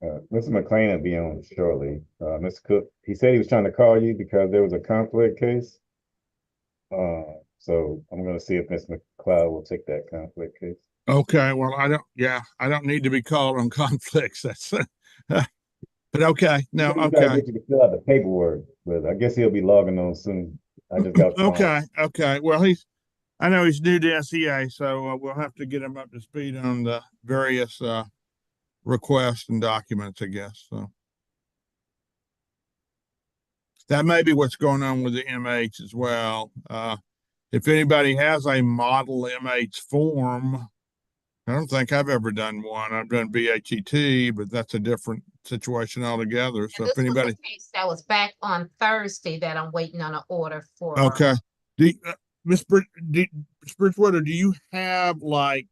Mr. McLean will be on shortly. Mr. Cook, he said he was trying to call you because there was a conflict case. So I'm going to see if Mr. McLeod will take that conflict case. Okay, well, I don't need to be called on conflicts. But okay, He no, said he was trying to okay, get you to fill out the paperwork, but I guess he'll be logging on soon. I just got a phone. okay. Well, I know he's new to SEA, so we'll have to get him up to speed on the various requests and documents, I guess. So that may be what's going on with the MH as well. If anybody has a model MH form, I don't think I've ever done one. I've done BHET, but that's a different situation altogether. And So if this was a anybody, case that was back on Thursday that I'm waiting on an order for. okay, do, Miss Miss Bridgewater, do you have like,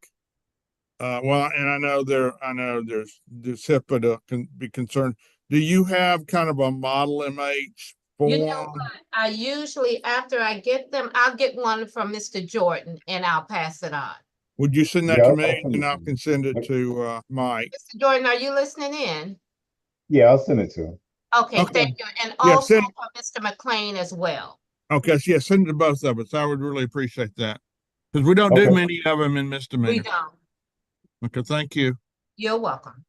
well, and I know there's HIPAA to be concerned. Do you have kind of a model MH You know form? what? I usually, after I get them, I'll get one from Mr. Jordan and I'll pass it on. Would you send that Yeah, to I'll me send and it I to can send it you. to Mike? Mr. Jordan, are you listening in? Yeah, I'll send it to him. Okay, Okay, thank you. And yeah, also for Mr. McLean as well. okay, so yeah, send it to both of us. I would really appreciate that because we don't do Okay. many of them in We misdemeanor. don't. Okay, thank you. You're welcome.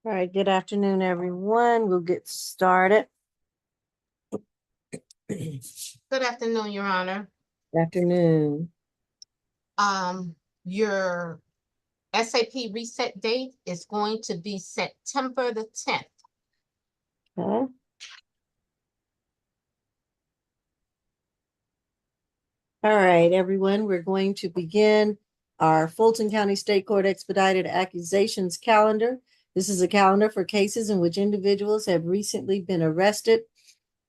All right, good afternoon, everyone. We'll get started. Good afternoon, Your Honor. Afternoon. Your SAP reset date is going to be September the 10th. Okay. All right, everyone, we're going to begin our Fulton County State Court Expedited Accusations calendar. This is a calendar for cases in which individuals have recently been arrested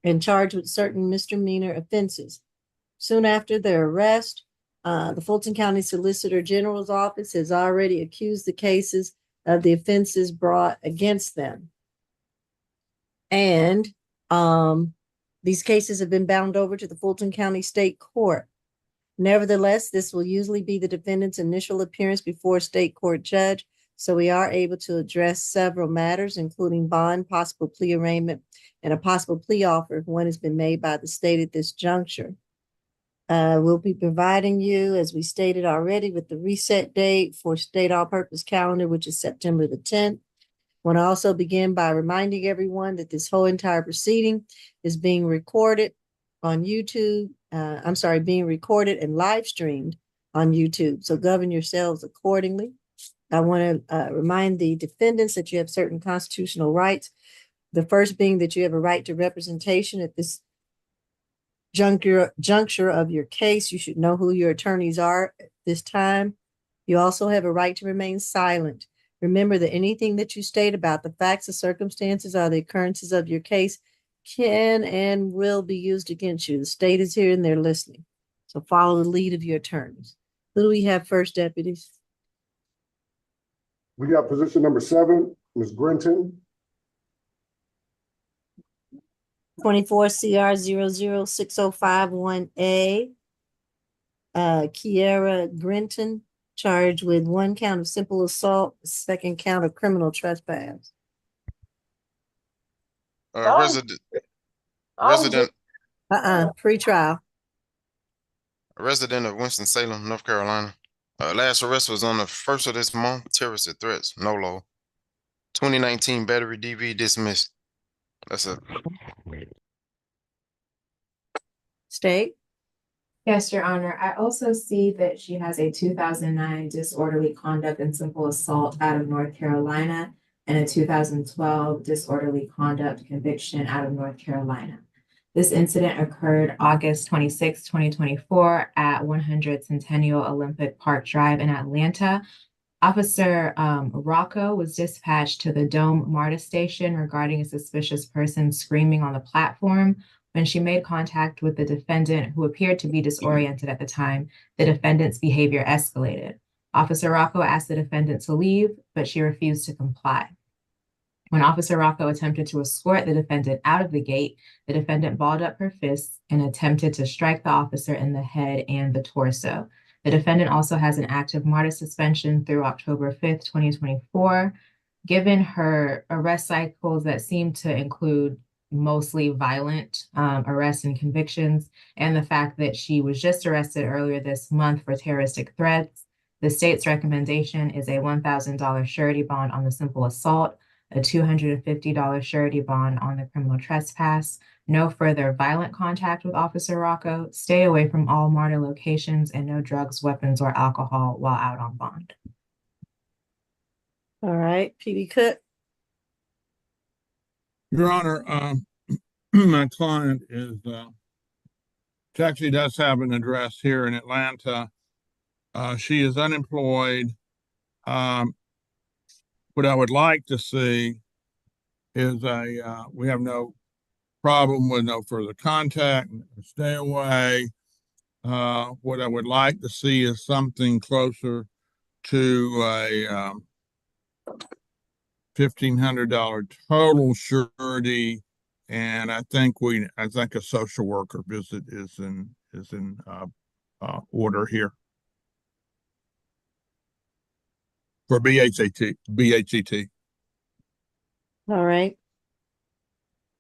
and charged with certain misdemeanor offenses. Soon after their arrest, the Fulton County Solicitor General's office has already accused the cases of the offenses brought against them. And these cases have been bound over to the Fulton County State Court. Nevertheless, this will usually be the defendant's initial appearance before a state court judge, so we are able to address several matters, including bond, possible plea arraignment, and a possible plea offer if one has been made by the state at this juncture. We'll be providing you, as we stated already, with the reset date for state all-purpose calendar, which is September the 10th. I want to also begin by reminding everyone that this whole entire proceeding is being recorded on YouTube. Being recorded and live streamed on YouTube. So govern yourselves accordingly. I want to remind the defendants that you have certain constitutional rights. The first being that you have a right to representation at this juncture of your case. You should know who your attorneys are at this time. You also have a right to remain silent. Remember that anything that you state about the facts, the circumstances, or the occurrences of your case can and will be used against you. The state is here and they're listening. So follow the lead of your attorneys. Who do we have first, deputies? We got position number 7, Ms. Grinton. 24 CR 00605-1A. Kiera Grinton, charged with 1 count of simple assault, 2nd count of criminal trespass. Pre-trial. A resident of Winston-Salem, North Carolina. Last arrest was on the 1st of this month. Terrorist threats, no low. 2019 battery DV dismissed. That's it. State. Yes, Your Honor. I also see that she has a 2009 disorderly conduct and simple assault out of North Carolina and a 2012 disorderly conduct conviction out of North Carolina. This incident occurred August 26, 2024 at 100 Centennial Olympic Park Drive in Atlanta. Officer Rocco was dispatched to the Dome MARTA station regarding a suspicious person screaming on the platform. When she made contact with the defendant, who appeared to be disoriented at the time, the defendant's behavior escalated. Officer Rocco asked the defendant to leave, but she refused to comply. When Officer Rocco attempted to escort the defendant out of the gate, the defendant balled up her fists and attempted to strike the officer in the head and the torso. The defendant also has an active MARTA suspension through October 5th, 2024. Given her arrest cycles that seem to include mostly violent arrests and convictions, and the fact that she was just arrested earlier this month for terroristic threats, the state's recommendation is a $1,000 surety bond on the simple assault, a $250 surety bond on the criminal trespass, no further violent contact with Officer Rocco, stay away from all MARTA locations, and no drugs, weapons, or alcohol while out on bond. All right, PD Cook. Your Honor, my client is, she actually does have an address here in Atlanta. She is unemployed. What I would like to see is we have no problem with no further contact, stay away. What I would like to see is something closer to a $1,500 total surety, and I think a social worker visit is in order here for BHET. All right.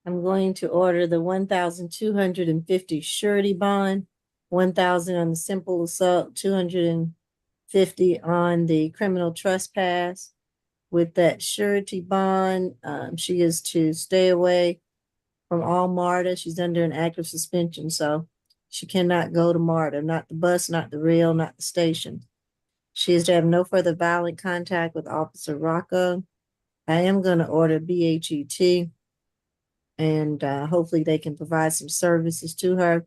I'm going to order the 1,250 surety bond, 1,000 on the simple assault, 250 on the criminal trespass. with that surety bond. She is to stay away from all MARTA. She's under an active suspension, so she cannot go to MARTA, not the bus, not the rail, not the station. She is to have no further violent contact with Officer Rocco. I am going to order BHET, and hopefully they can provide some services to her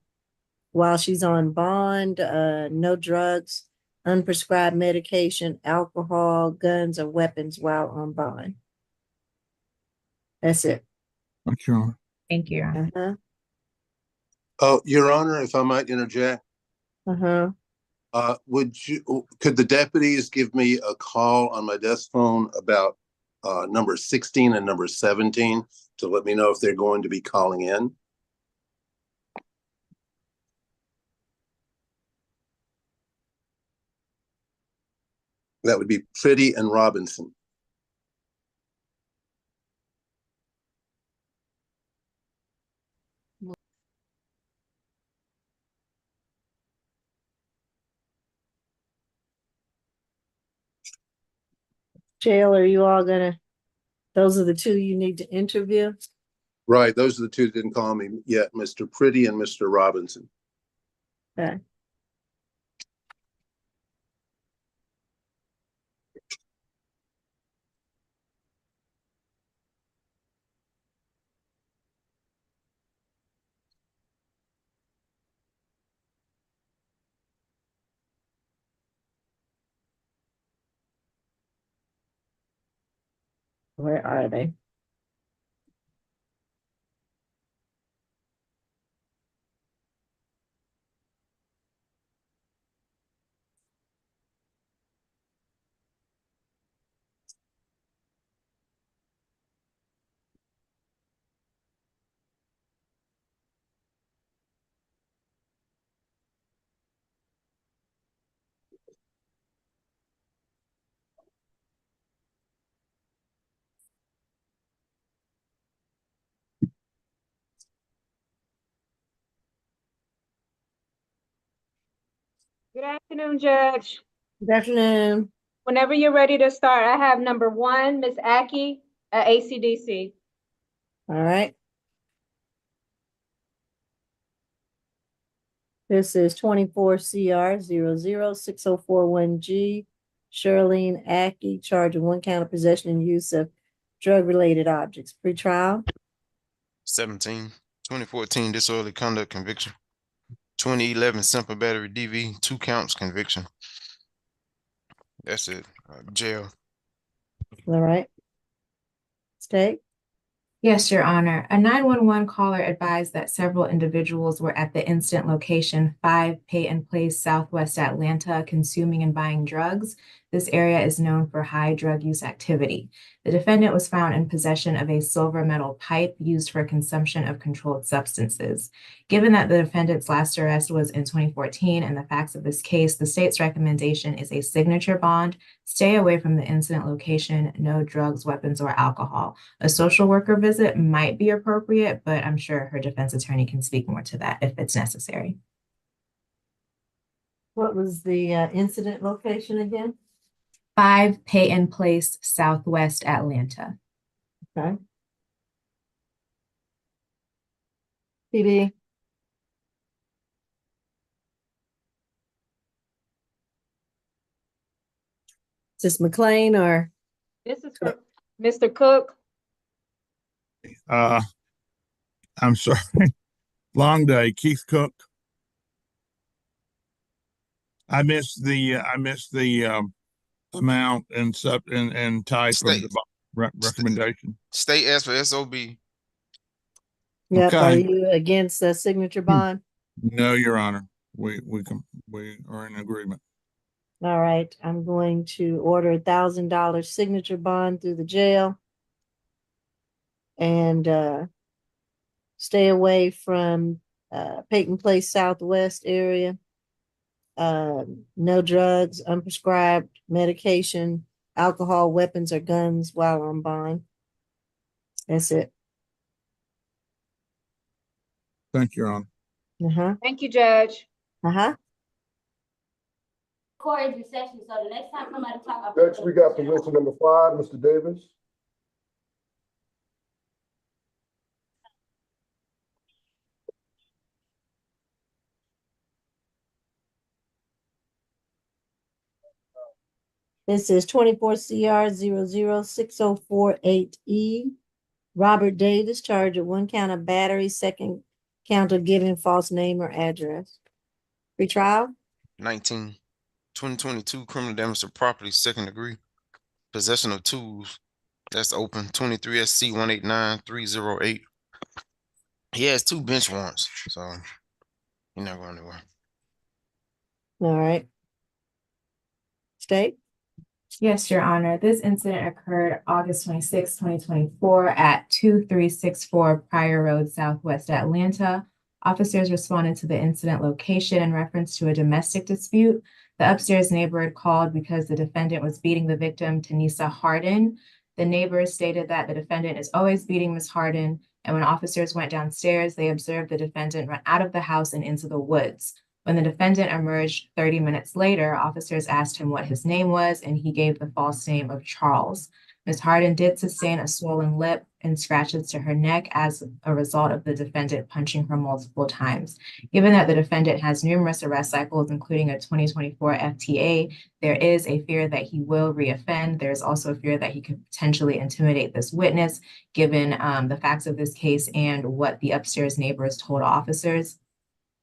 while she's on bond. No drugs, unprescribed medication, alcohol, guns, or weapons while on bond. That's it. Thank you, Your Honor. Thank you, Your Honor. Uh-huh. Oh, Your Honor, if I might interject, Uh-huh. could the deputies give me a call on my desk phone about number 16 and number 17 to let me know if they're going to be calling in? That would be Pretty and Robinson. Jail, are you all gonna, those are the two you need to interview? Right, those are the two that didn't call me yet, Mr. Pretty and Mr. Robinson. Okay. Where are they? Good afternoon, Judge. Good afternoon. Whenever you're ready to start, I have number 1, Ms. Aki at ACDC. All right. This is 24 CR 006041G. Charlene Ackey, charged with 1 count of possession and use of drug-related objects. Pretrial. 17, 2014 disorderly conduct conviction. 2011 simple battery DV, 2 counts conviction. That's it. Jail. All right. State. Yes, Your Honor. A 911 caller advised that several individuals were at the incident location 5 Peyton Place, Southwest Atlanta, consuming and buying drugs. This area is known for high drug use activity. The defendant was found in possession of a silver metal pipe used for consumption of controlled substances. Given that the defendant's last arrest was in 2014 and the facts of this case, the state's recommendation is a signature bond, stay away from the incident location, no drugs, weapons, or alcohol. A social worker visit might be appropriate, but I'm sure her defense attorney can speak more to that if it's necessary. What was the incident location again? 5 Peyton Place, Southwest Atlanta. Okay. PD. Is this McLean or? This is for Mr. Cook. I'm sorry. Long day, Keith Cook. I missed the amount and type of State. the recommendation. State asked for SOB. Yep. Are Okay. you against the signature bond? No, Your Honor. We are in agreement. All right. I'm going to order $1,000 signature bond through the jail. And stay away from Peyton Place Southwest area. No drugs, unprescribed medication, alcohol, weapons, or guns while on bond. That's it. Thank you, Your Honor. Uh-huh. Thank you, Judge. Uh-huh. Court is recession, so the next time somebody talk. Next, we got position number 5, Mr. Davis. This is 24 CR 006048E. Robert Davis, charged with 1 count of battery, 2nd count of giving false name or address. Retrial? 2022 criminal damage to property, 2nd degree. Possession of tools. That's open. 23 SC 189308. He has 2 bench warrants, so you're not going anywhere. All right. State? Yes, Your Honor. This incident occurred August 26, 2024 at 2364 Pryor Road, Southwest Atlanta. Officers responded to the incident location in reference to a domestic dispute. The upstairs neighbor had called because the defendant was beating the victim, Tanisa Harden. The neighbors stated that the defendant is always beating Ms. Harden, and when officers went downstairs, they observed the defendant run out of the house and into the woods. When the defendant emerged 30 minutes later, officers asked him what his name was, and he gave the false name of Charles. Ms. Harden did sustain a swollen lip and scratches to her neck as a result of the defendant punching her multiple times. Given that the defendant has numerous arrest cycles, including a 2024 FTA, there is a fear that he will reoffend. There's also a fear that he could potentially intimidate this witness, given the facts of this case and what the upstairs neighbors told officers.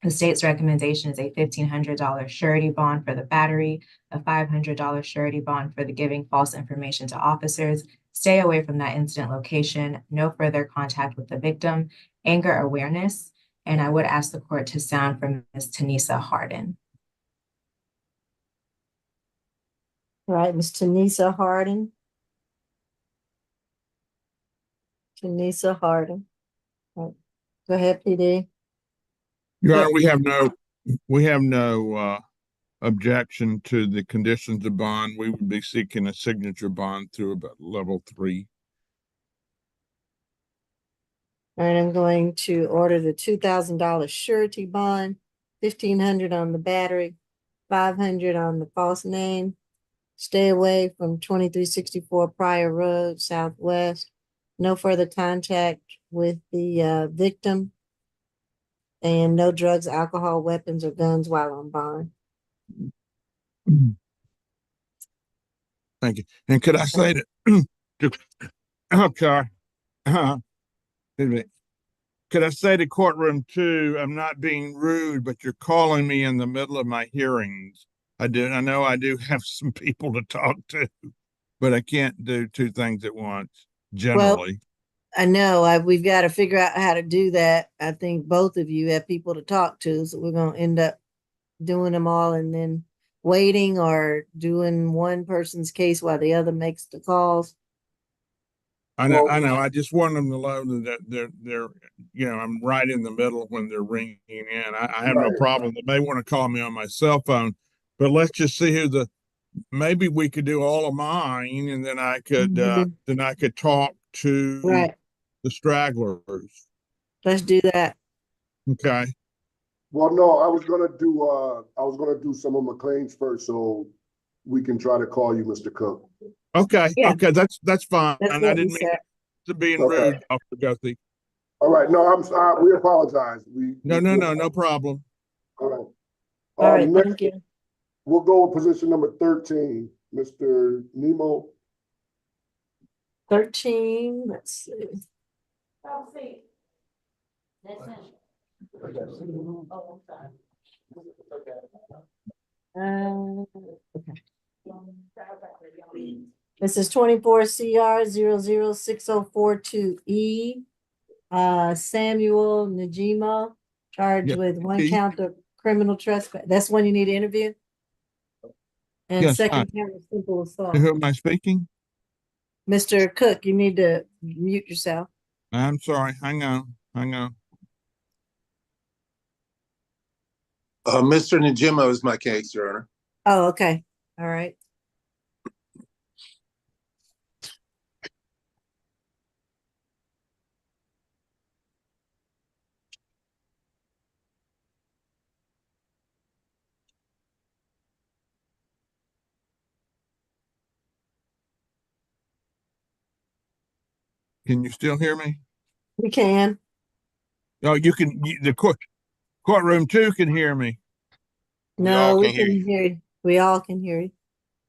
The state's recommendation is a $1,500 surety bond for the battery, a $500 surety bond for the giving false information to officers. Stay away from that incident location, no further contact with the victim, anger awareness, and I would ask the court to sound from Ms. Tanisa Harden. All right, Ms. Tanisa Harden. Tanisa Harden. All right. Go ahead, PD. Your Honor, we have no objection to the conditions of bond. We would be seeking a signature bond through about level 3. All right, I'm going to order the $2,000 surety bond, $1,500 on the battery, $500 on the false name. Stay away from 2364 Pryor Road, Southwest. No further contact with the victim. And no drugs, alcohol, weapons, or guns while on bond. Thank you. And could I say that, I'm sorry. Excuse me. Could I say to courtroom 2, I'm not being rude, but you're calling me in the middle of my hearings. I know I do have some people to talk to, but I can't do 2 things at once, generally. I know we've got to figure out how to do that. I think both of you have people to talk to, so we're going to end up doing them all and then waiting or doing one person's case while the other makes the calls. I know. I just want them to know that they're, I'm right in the middle when they're ringing in. I have no problem. They may want to call me on my cell phone, but let's just see maybe we could do all of mine, and then I could talk to the stragglers. Let's do that. Okay. Well, no, I was gonna do some of McLean's first, so we can try to call you, Mr. Cook. Okay. Yeah. Okay. That's fine. I didn't mean to being rude, Dr. Guthrie. All right. No, I'm sorry. We apologize. No problem. All right. All right. Thank you. We'll go with position number 13, Mr. Nemo. 13. Let's see. Okay. This is 24 CR 006042E. Samuel Najima, charged with 1 count of criminal trespass. That's one you need to interview. And yes, 2nd count of simple assault. Who am I speaking? Mr. Cook, you need to mute yourself. I'm sorry. Hang on. Mr. Najima is my case, Your Honor. Oh, okay. All right. Can you still hear me? We can. Oh, the courtroom too can hear me. We all No, we can hear you. can hear you. We all can hear you.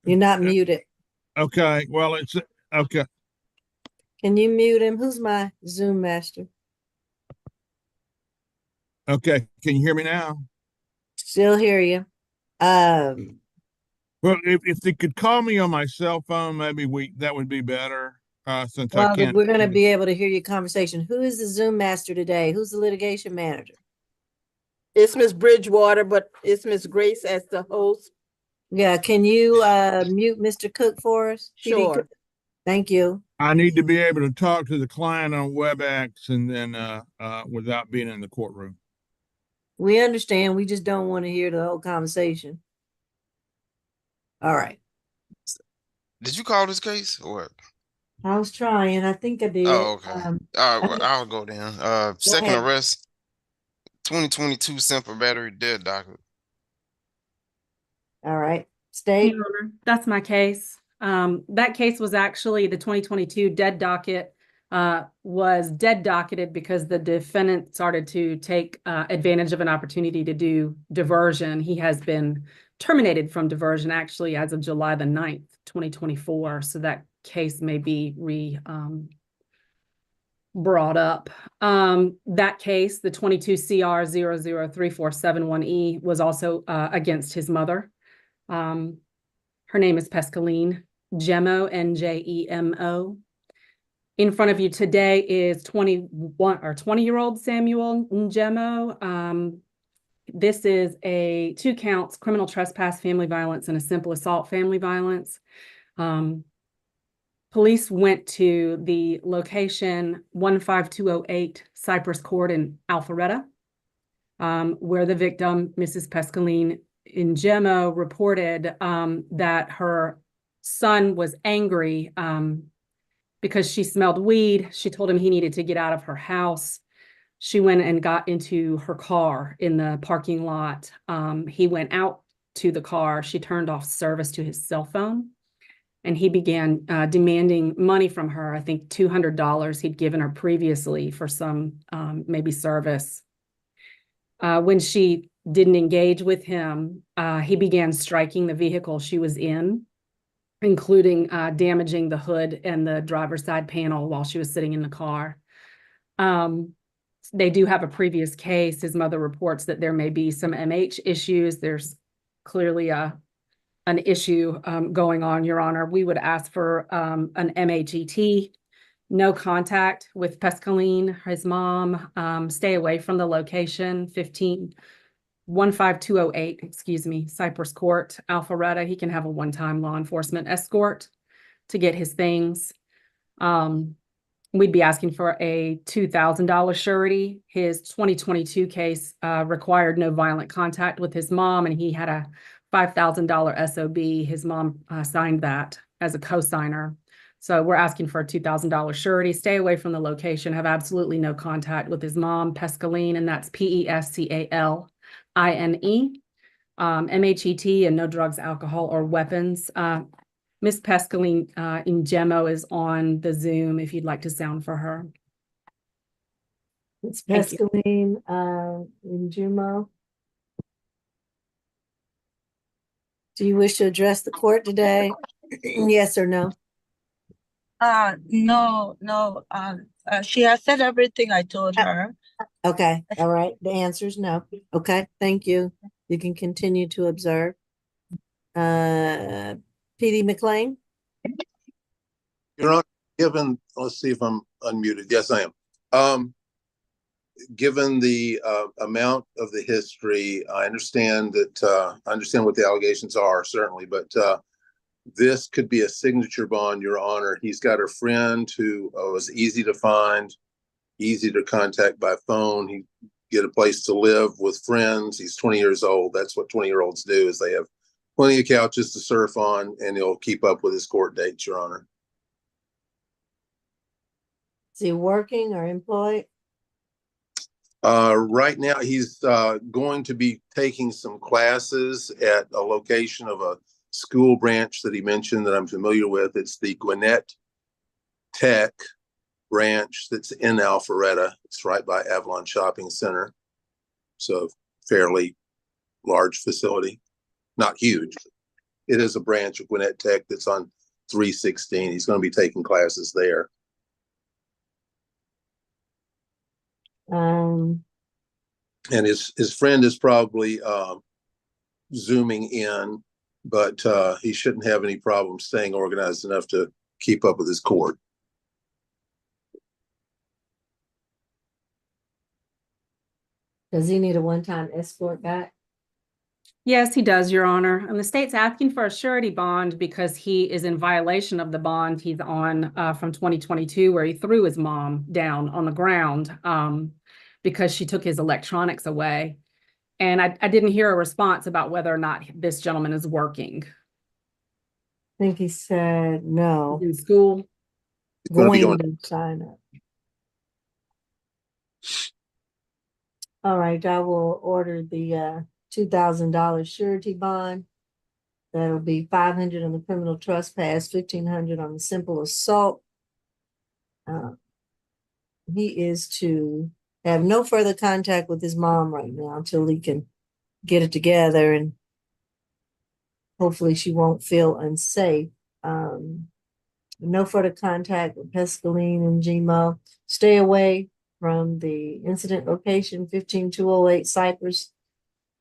You're not muted. Okay, well, okay. Can you mute him? Who's my Zoom master? Okay, can you hear me now? Still hear you. Well, if they could call me on my cell phone, maybe that would be better. Since I Well, can't. we're gonna be able to hear your conversation. Who is the Zoom master today? Who's the litigation manager? It's Miss Bridgewater, but it's Miss Grace as the host. Yeah, can you mute Mr. Cook for us? PD Sure. Cook? Thank you. I need to be able to talk to the client on WebEx and then without being in the courtroom. We understand. We just don't want to hear the whole conversation. All right. Did you call this case or what? I was trying. I think I did. Oh, okay. All right, well, think- I'll go then. Second ahead. arrest, 2022 simple battery dead docket. All right. State. Your Honor, that's my case. That case was actually the 2022 dead docket, was dead docketed because the defendant started to take advantage of an opportunity to do diversion. He has been terminated from diversion actually as of July the 9th, 2024. So that case may be brought up. That case, the 22 CR 003471E, was also against his mother. Her name is Pascaline Njemo, Njemo. In front of you today is 20-year-old Samuel Njemo. This is 2 counts, criminal trespass, family violence, and a simple assault, family violence. Police went to the location 15208 Cypress Court in Alpharetta, where the victim, Mrs. Pascaline Njemo, reported that her son was angry because she smelled weed. She told him he needed to get out of her house. She went and got into her car in the parking lot. He went out to the car. She turned off service to his cell phone, and he began demanding money from her. I think $200 he'd given her previously for some maybe service. When she didn't engage with him, he began striking the vehicle she was in, including damaging the hood and the driver's side panel while she was sitting in the car. They do have a previous case. His mother reports that there may be some MH issues. There's clearly an issue going on, Your Honor. We would ask for an MHET, no contact with Pascaline, his mom, stay away from the location, 15208, excuse me, Cypress Court, Alpharetta. He can have a one-time law enforcement escort to get his things. We'd be asking for a $2,000 surety. His 2022 case required no violent contact with his mom, and he had a $5,000 SOB. His mom signed that as a co-signer. So we're asking for a $2,000 surety, stay away from the location, have absolutely no contact with his mom, Pascaline, and that's Pescaline, MHET, and no drugs, alcohol, or weapons. Miss Pascaline Njemo is on the Zoom if you'd like to sound for her. It's Pascaline Njemo. Do you wish to address the court today? Yes or no? No. She has said everything I told her. Okay, all right. The answer is no. Okay, thank you. You can continue to observe. PD McLean? Your Honor, let's see if I'm unmuted. Yes, I am. Given the amount of the history, I understand what the allegations are, certainly, but this could be a signature bond, Your Honor. He's got a friend who was easy to find, easy to contact by phone. He get a place to live with friends. He's 20 years old. That's what 20-year-olds do, is they have plenty of couches to surf on, and he'll keep up with his court dates, Your Honor. Is he working or employed? Right now, he's going to be taking some classes at a location of a school branch that he mentioned that I'm familiar with. It's the Gwinnett Tech branch that's in Alpharetta. It's right by Avalon Shopping Center. So fairly large facility, not huge. It is a branch of Gwinnett Tech that's on 316. He's going to be taking classes there. Um, And his friend is probably zooming in, but he shouldn't have any problem staying organized enough to keep up with his court. does he need a one-time escort back? Yes, he does, Your Honor. And the state's asking for a surety bond because he is in violation of the bond he's on from 2022, where he threw his mom down on the ground because she took his electronics away. And I didn't hear a response about whether or not this gentleman is working. I think he said no, In school. He's going to be going going. to sign up. All right, I will order the $2,000 surety bond. That'll be $500 on the criminal trespass, $1,500 on the simple assault. He is to have no further contact with his mom right now until he can get it together, and hopefully she won't feel unsafe. No further contact with Pescaline and GMO. Stay away from the incident location, 15208 Cypress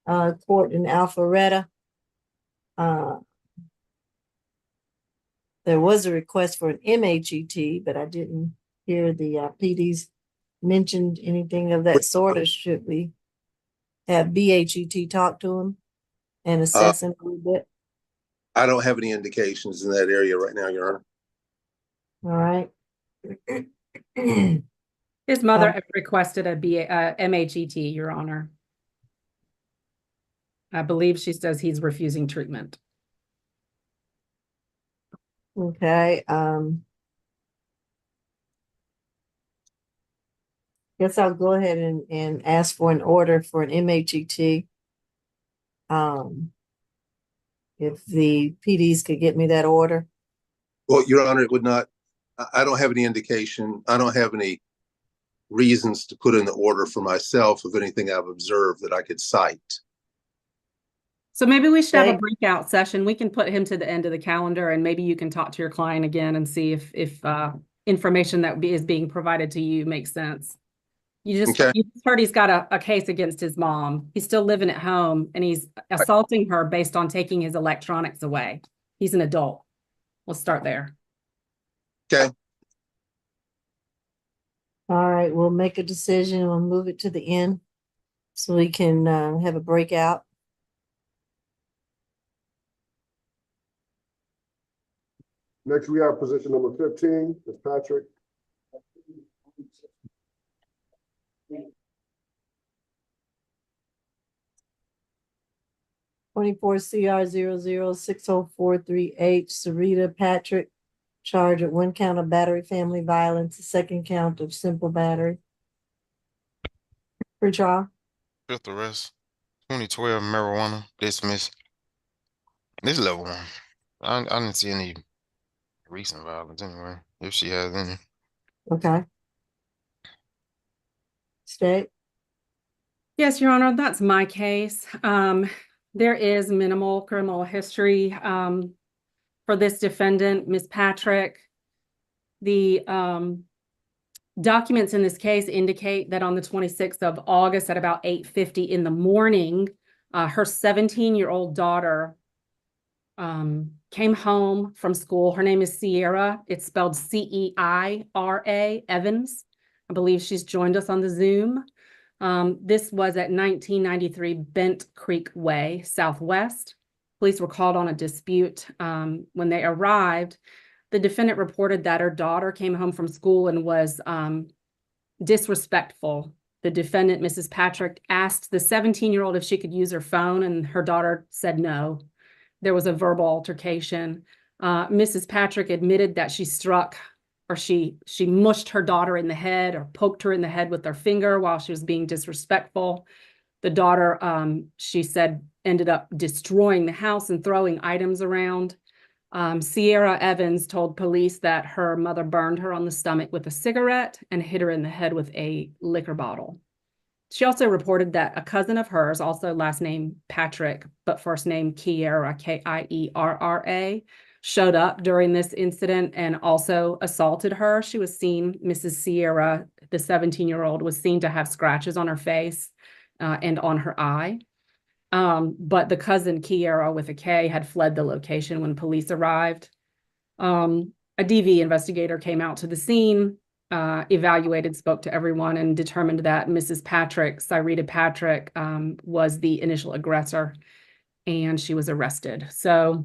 Court in Alpharetta. There was a request for an MHET, but I didn't hear the PDs mentioned anything of that sort. Or should we have BHET talk to him and assess him a little bit? I don't have any indications in that area right now, Your Honor. All right. His mother requested a MHET, Your Honor. I believe she says he's refusing treatment. Okay. Guess I'll go ahead and ask for an order for an MHET. If the PDs could get me that order. Well, Your Honor, it would not. I don't have any indication. I don't have any reasons to put in the order for myself of anything I've observed that I could cite. So maybe we should have a breakout session. We can put him to the end of the calendar, and maybe you can talk to your client again and see if information that is being provided to you makes sense. You just heard he's got a case against his mom. He's still living at home, and he's assaulting her based on taking his electronics away. He's an adult. We'll start there. Okay. All right, we'll make a decision. We'll move it to the end so we can have a breakout. Next, we have position number 15, Ms. Patrick. (24 CR 0060438) Sarita Patrick, charged with 1 count of battery family violence, a 2nd count of simple battery. Pre-trial. 5th arrest, 2012 marijuana, dismissed. This level 1. I didn't see any recent violence anyway, if she has any. Okay. State. Yes, Your Honor, that's my case. There is minimal criminal history for this defendant, Ms. Patrick. The documents in this case indicate that on the 26th of August at about 8:50 in the morning, her 17-year-old daughter came home from school. Her name is Sierra. It's spelled Ceira, Evans. I believe she's joined us on the Zoom. This was at 1993 Bent Creek Way, Southwest. Police were called on a dispute. When they arrived, the defendant reported that her daughter came home from school and was disrespectful. The defendant, Mrs. Patrick, asked the 17-year-old if she could use her phone, and her daughter said no. There was a verbal altercation. Mrs. Patrick admitted that she struck or she mushed her daughter in the head or poked her in the head with her finger while she was being disrespectful. The daughter, she said, ended up destroying the house and throwing items around. Sierra Evans told police that her mother burned her on the stomach with a cigarette and hit her in the head with a liquor bottle. She also reported that a cousin of hers, also last name Patrick, but first name Kierra, Kierra, showed up during this incident and also assaulted her. She was seen, Mrs. Sierra, the 17-year-old, was seen to have scratches on her face and on her eye. But the cousin Kierra with a K had fled the location when police arrived. A DV investigator came out to the scene, evaluated, spoke to everyone, and determined that Mrs. Patrick, Cyrita Patrick, was the initial aggressor, and she was arrested. So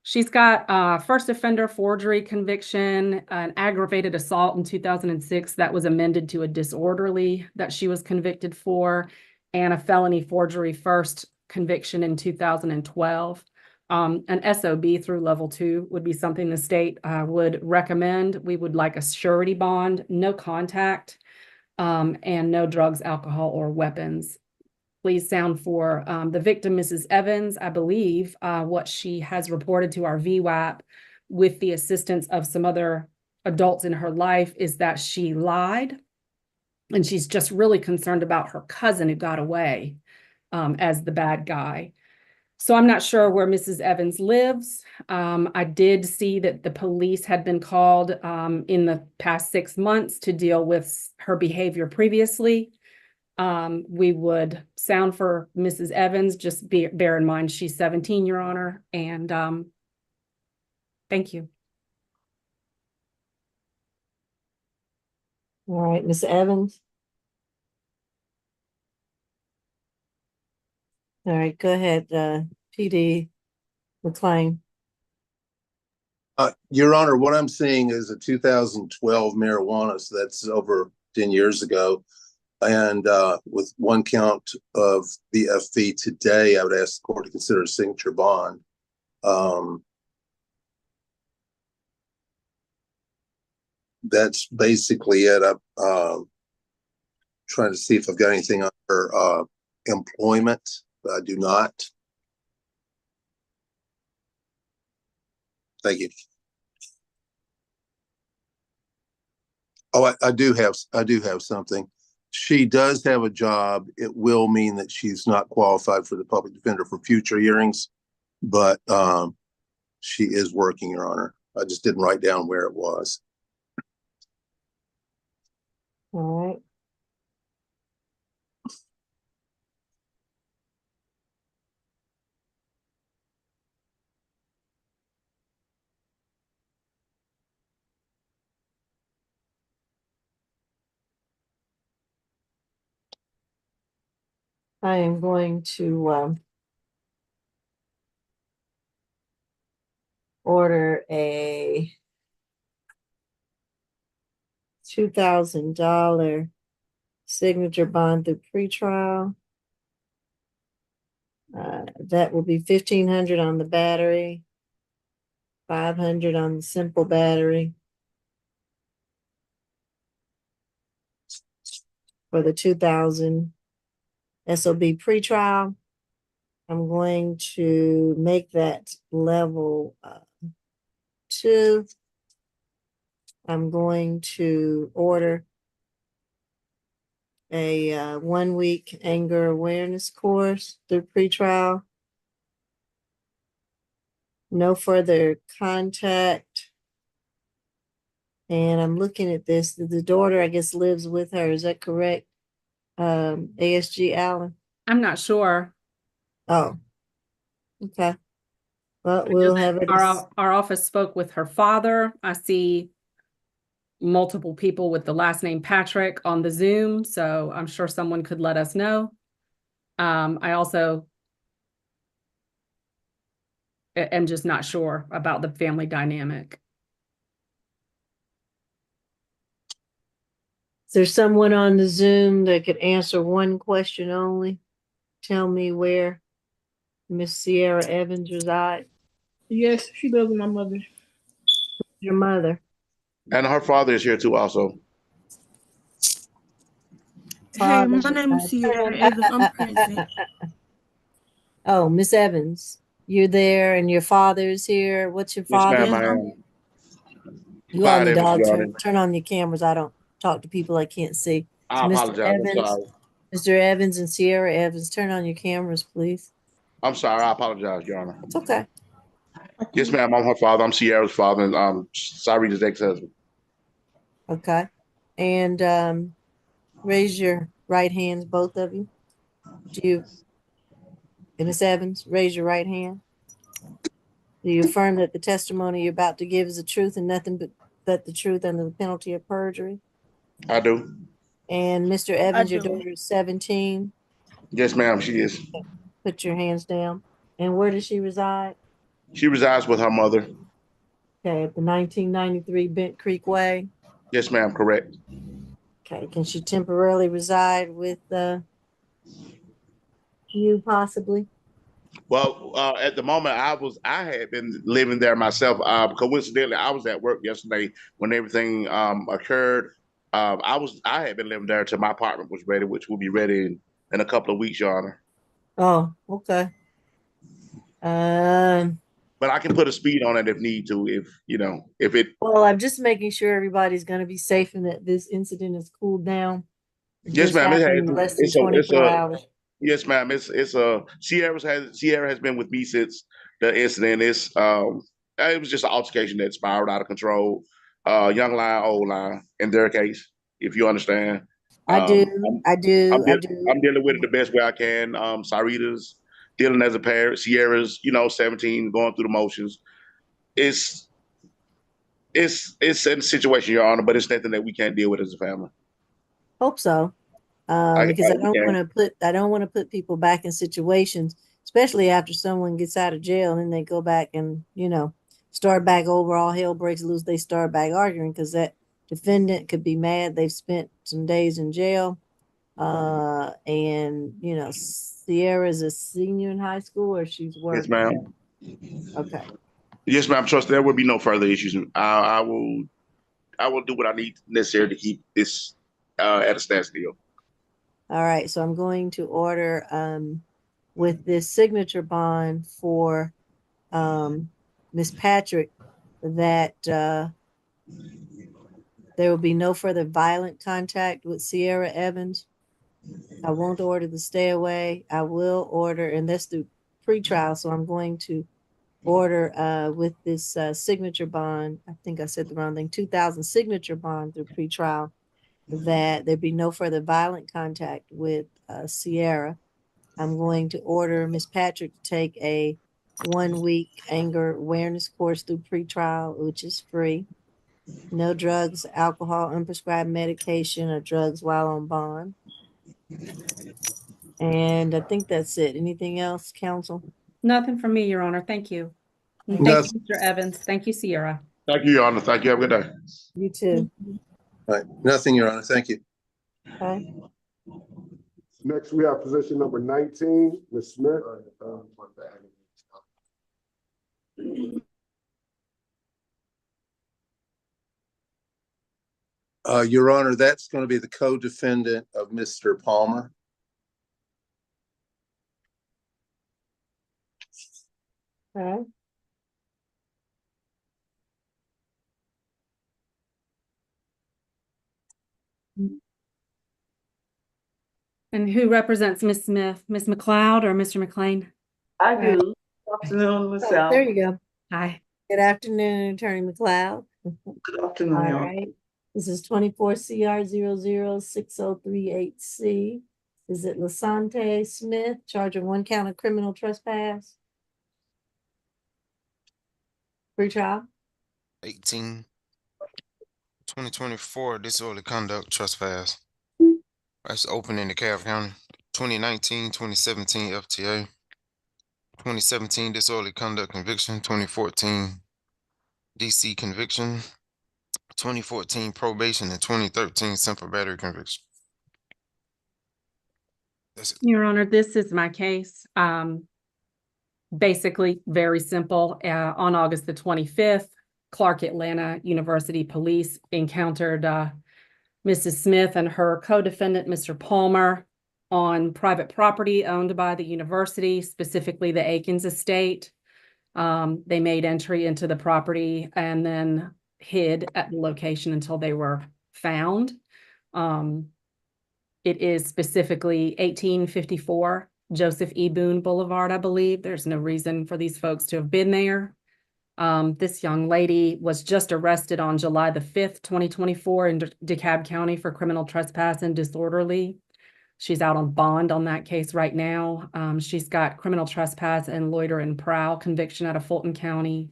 she's got first offender forgery conviction, an aggravated assault in 2006 that was amended to a disorderly that she was convicted for, and a felony forgery first conviction in 2012. An SOB through level 2 would be something the state would recommend. We would like a surety bond, no contact, and no drugs, alcohol, or weapons. Please sound for the victim, Mrs. Evans. I believe what she has reported to our VWAP with the assistance of some other adults in her life is that she lied, and she's just really concerned about her cousin who got away as the bad guy. So I'm not sure where Mrs. Evans lives. I did see that the police had been called in the past 6 months to deal with her behavior previously. We would sound for Mrs. Evans, just bear in mind she's 17, Your Honor, and thank you. All right, Ms. Evans. All right, go ahead, PD McLean. Your Honor, what I'm seeing is a 2012 marijuana, so that's over 10 years ago. And with one count of BFV today, I would ask the court to consider a signature bond. That's basically it. I'm trying to see if I've got anything under employment, but I do not. Thank you. Oh, I do have something. She does have a job. It will mean that she's not qualified for the public defender for future hearings, but she is working, Your Honor. I just didn't write down where it was. All right. I am going to order a $2,000 signature bond through pretrial. That will be $1,500 on the battery, $500 on the simple battery. For the 2,000 SOB pretrial, I'm going to make that level 2. I'm going to order a 1-week anger awareness course through pretrial. No further contact. And I'm looking at this. The daughter, I guess, lives with her. Is that correct? ASG Allen? I'm not sure. Oh, okay. Well, we'll have it. Our office spoke with her father. I see multiple people with the last name Patrick on the Zoom, so I'm sure someone could let us know. I also am just not sure about the family dynamic. Is there someone on the Zoom that could answer one question only? Tell me where Miss Sierra Evans resides. Yes, she lives with my mother. Your mother. And her father is here too also. Hey, my name is Sierra Evans. I'm present. Oh, Miss Evans. You're there and your father's here. What's your Yes, ma'am, father's I name? am. You on Clyde the Evans, dog Your Honor. turn on your cameras. I don't talk to people I can't see. So I Mr. apologize. I'm Evans, sorry. Mr. Evans and Sierra Evans, turn on your cameras, please. I'm sorry. I apologize, Your Honor. It's okay. Yes, ma'am. I'm her father. I'm Sierra's father, and Cyrita's ex-husband. Okay. And raise your right hands, both of you. Do you, and Ms. Evans, raise your right hand. Do you affirm that the testimony you're about to give is the truth and nothing but the truth under the penalty of perjury? I do. And Mr. Evans, your daughter is 17. Yes, ma'am. She is. Put your hands down. And where does she reside? She resides with her mother. Okay, at the 1993 Bent Creek Way. Yes, ma'am. Correct. Okay, can she temporarily reside with you possibly? Well, at the moment, I had been living there myself. Coincidentally, I was at work yesterday when everything occurred. I had been living there until my apartment was ready, which will be ready in a couple of weeks, Your Honor. Oh, okay. But I can put a speed on it if need to, if it. Well, I'm just making sure everybody's going to be safe and that this incident has cooled down. It Yes, just ma'am. It happened has. in less than It's a. It's 24 a. hours. Yes, ma'am. It's a. Sierra has been with me since the incident. It was just an altercation that spiraled out of control. Young line, old line. In their case, if you understand. I do. I'm dealing with it the best way I can. Sarita's dealing as a parent. Sierra's, 17, going through the motions. It's it's a situation, Your Honor, but it's nothing that we can't deal with as a family. Hope so. We Because I don't can. want to put people back in situations, especially after someone gets out of jail and then they go back and, start back over, all hell breaks loose, they start back arguing because that defendant could be mad. They've spent some days in jail. And Sierra's a senior in high school or she's Yes, working? ma'am. Okay. Yes, ma'am. Trust there will be no further issues. I will do what I need necessary to keep this at a standstill. All right, so I'm going to order with this signature bond for Ms. Patrick that there will be no further violent contact with Sierra Evans. I won't order the stay away. I will order, and that's through pretrial, so I'm going to order with this signature bond. I think I said the wrong thing. 2,000 signature bond through pretrial that there be no further violent contact with Sierra. I'm going to order Ms. Patrick to take a 1-week anger awareness course through pretrial, which is free. No drugs, alcohol, unprescribed medication, or drugs while on bond. And I think that's it. Anything else, counsel? Nothing from me, Your Honor. Thank you. And No. thank you, Mr. Evans. Thank you, Sierra. Thank you, Your Honor. Thank you. Have a good day. You too. All right. Nothing, Your Honor. Thank you. Okay. Next, we have position number 19, Ms. Smith. Your Honor, that's going to be the co-defendant of Mr. Palmer. Okay. And who represents Ms. Smith? Ms. McLeod or Mr. McLean? I do. Good afternoon, Ms. Oh, there you go. Hi. Good afternoon, Attorney McLeod. Good afternoon, All Your Honor. right. This is 24 CR 00638C. Is it Lasante Smith, charged with 1 count of criminal trespass? Pre-trial? 2024 disorderly conduct trespass. That's open in DeKalb County. 2019, 2017 FTA. 2017 disorderly conduct conviction. 2014 DC conviction. 2014 probation and 2013 simple battery conviction. That's it. Your Honor, this is my case. Basically, very simple. On August the 25th, Clark Atlanta University Police encountered Mrs. Smith and her co-defendant, Mr. Palmer, on private property owned by the university, specifically the Akins estate. They made entry into the property and then hid at the location until they were found. It is specifically 1854 Joseph E. Boone Boulevard, I believe. There's no reason for these folks to have been there. This young lady was just arrested on July the 5th, 2024 in DeKalb County for criminal trespass and disorderly. She's out on bond on that case right now. She's got criminal trespass and loiter and prowl conviction out of Fulton County.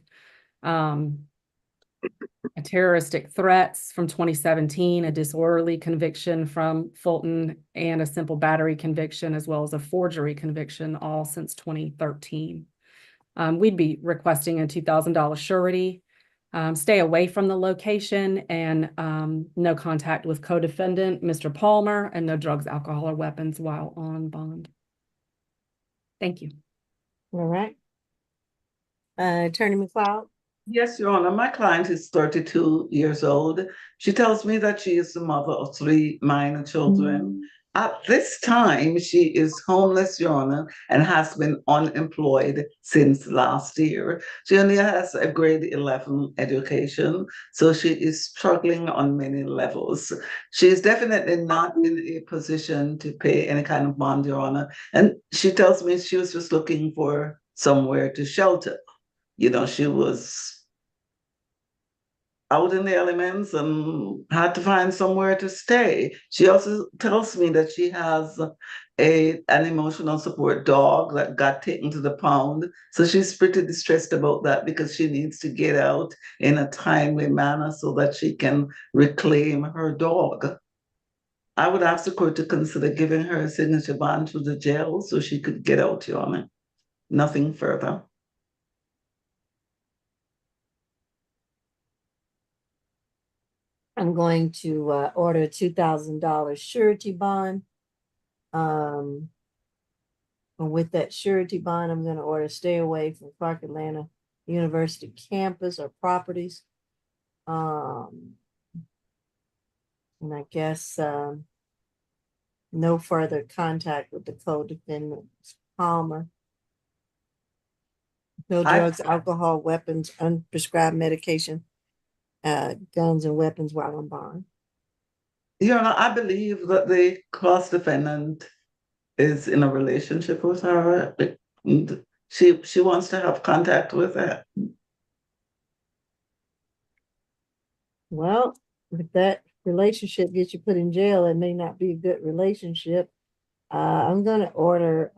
A terroristic threats from 2017, a disorderly conviction from Fulton, and a simple battery conviction, as well as a forgery conviction, all since 2013. We'd be requesting a $2,000 surety, stay away from the location, and no contact with co-defendant, Mr. Palmer, and no drugs, alcohol, or weapons while on bond. Thank you. All right. Attorney McLeod? Yes, Your Honor, my client is 32 years old. She tells me that she is the mother of 3 minor children. At this time, she is homeless, Your Honor, and has been unemployed since last year. She only has a grade 11 education, so she is struggling on many levels. She is definitely not in a position to pay any kind of bond, Your Honor. And she tells me she was just looking for somewhere to shelter. You know, she was out in the elements and had to find somewhere to stay. She also tells me that she has an emotional support dog that got taken to the pound. So she's pretty distressed about that because she needs to get out in a timely manner so that she can reclaim her dog. I would ask the court to consider giving her a signature bond to the jail so she could get out, Your Honor. Nothing further. I'm going to order a $2,000 surety bond. And with that surety bond, I'm going to order stay away from Clark Atlanta University campus or properties. And I guess no further contact with the co-defendant, Palmer. No drugs, alcohol, weapons, unprescribed medication, guns and weapons while on bond. Your Honor, I believe that the cross-defendant is in a relationship with her. And she wants to have contact with her. Well, if that relationship gets you put in jail, it may not be a good relationship. I'm going to order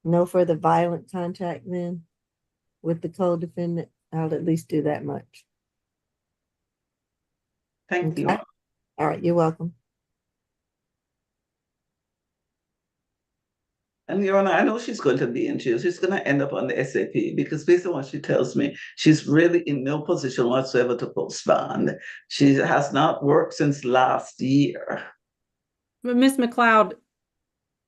no further violent contact then with the co-defendant. I'll at least do that much. Thank you. All right, you're welcome. And Your Honor, I know she's going to be in jail. She's going to end up on the SAP because based on what she tells me, she's really in no position whatsoever to post bond. She has not worked since last year. But Ms. McLeod,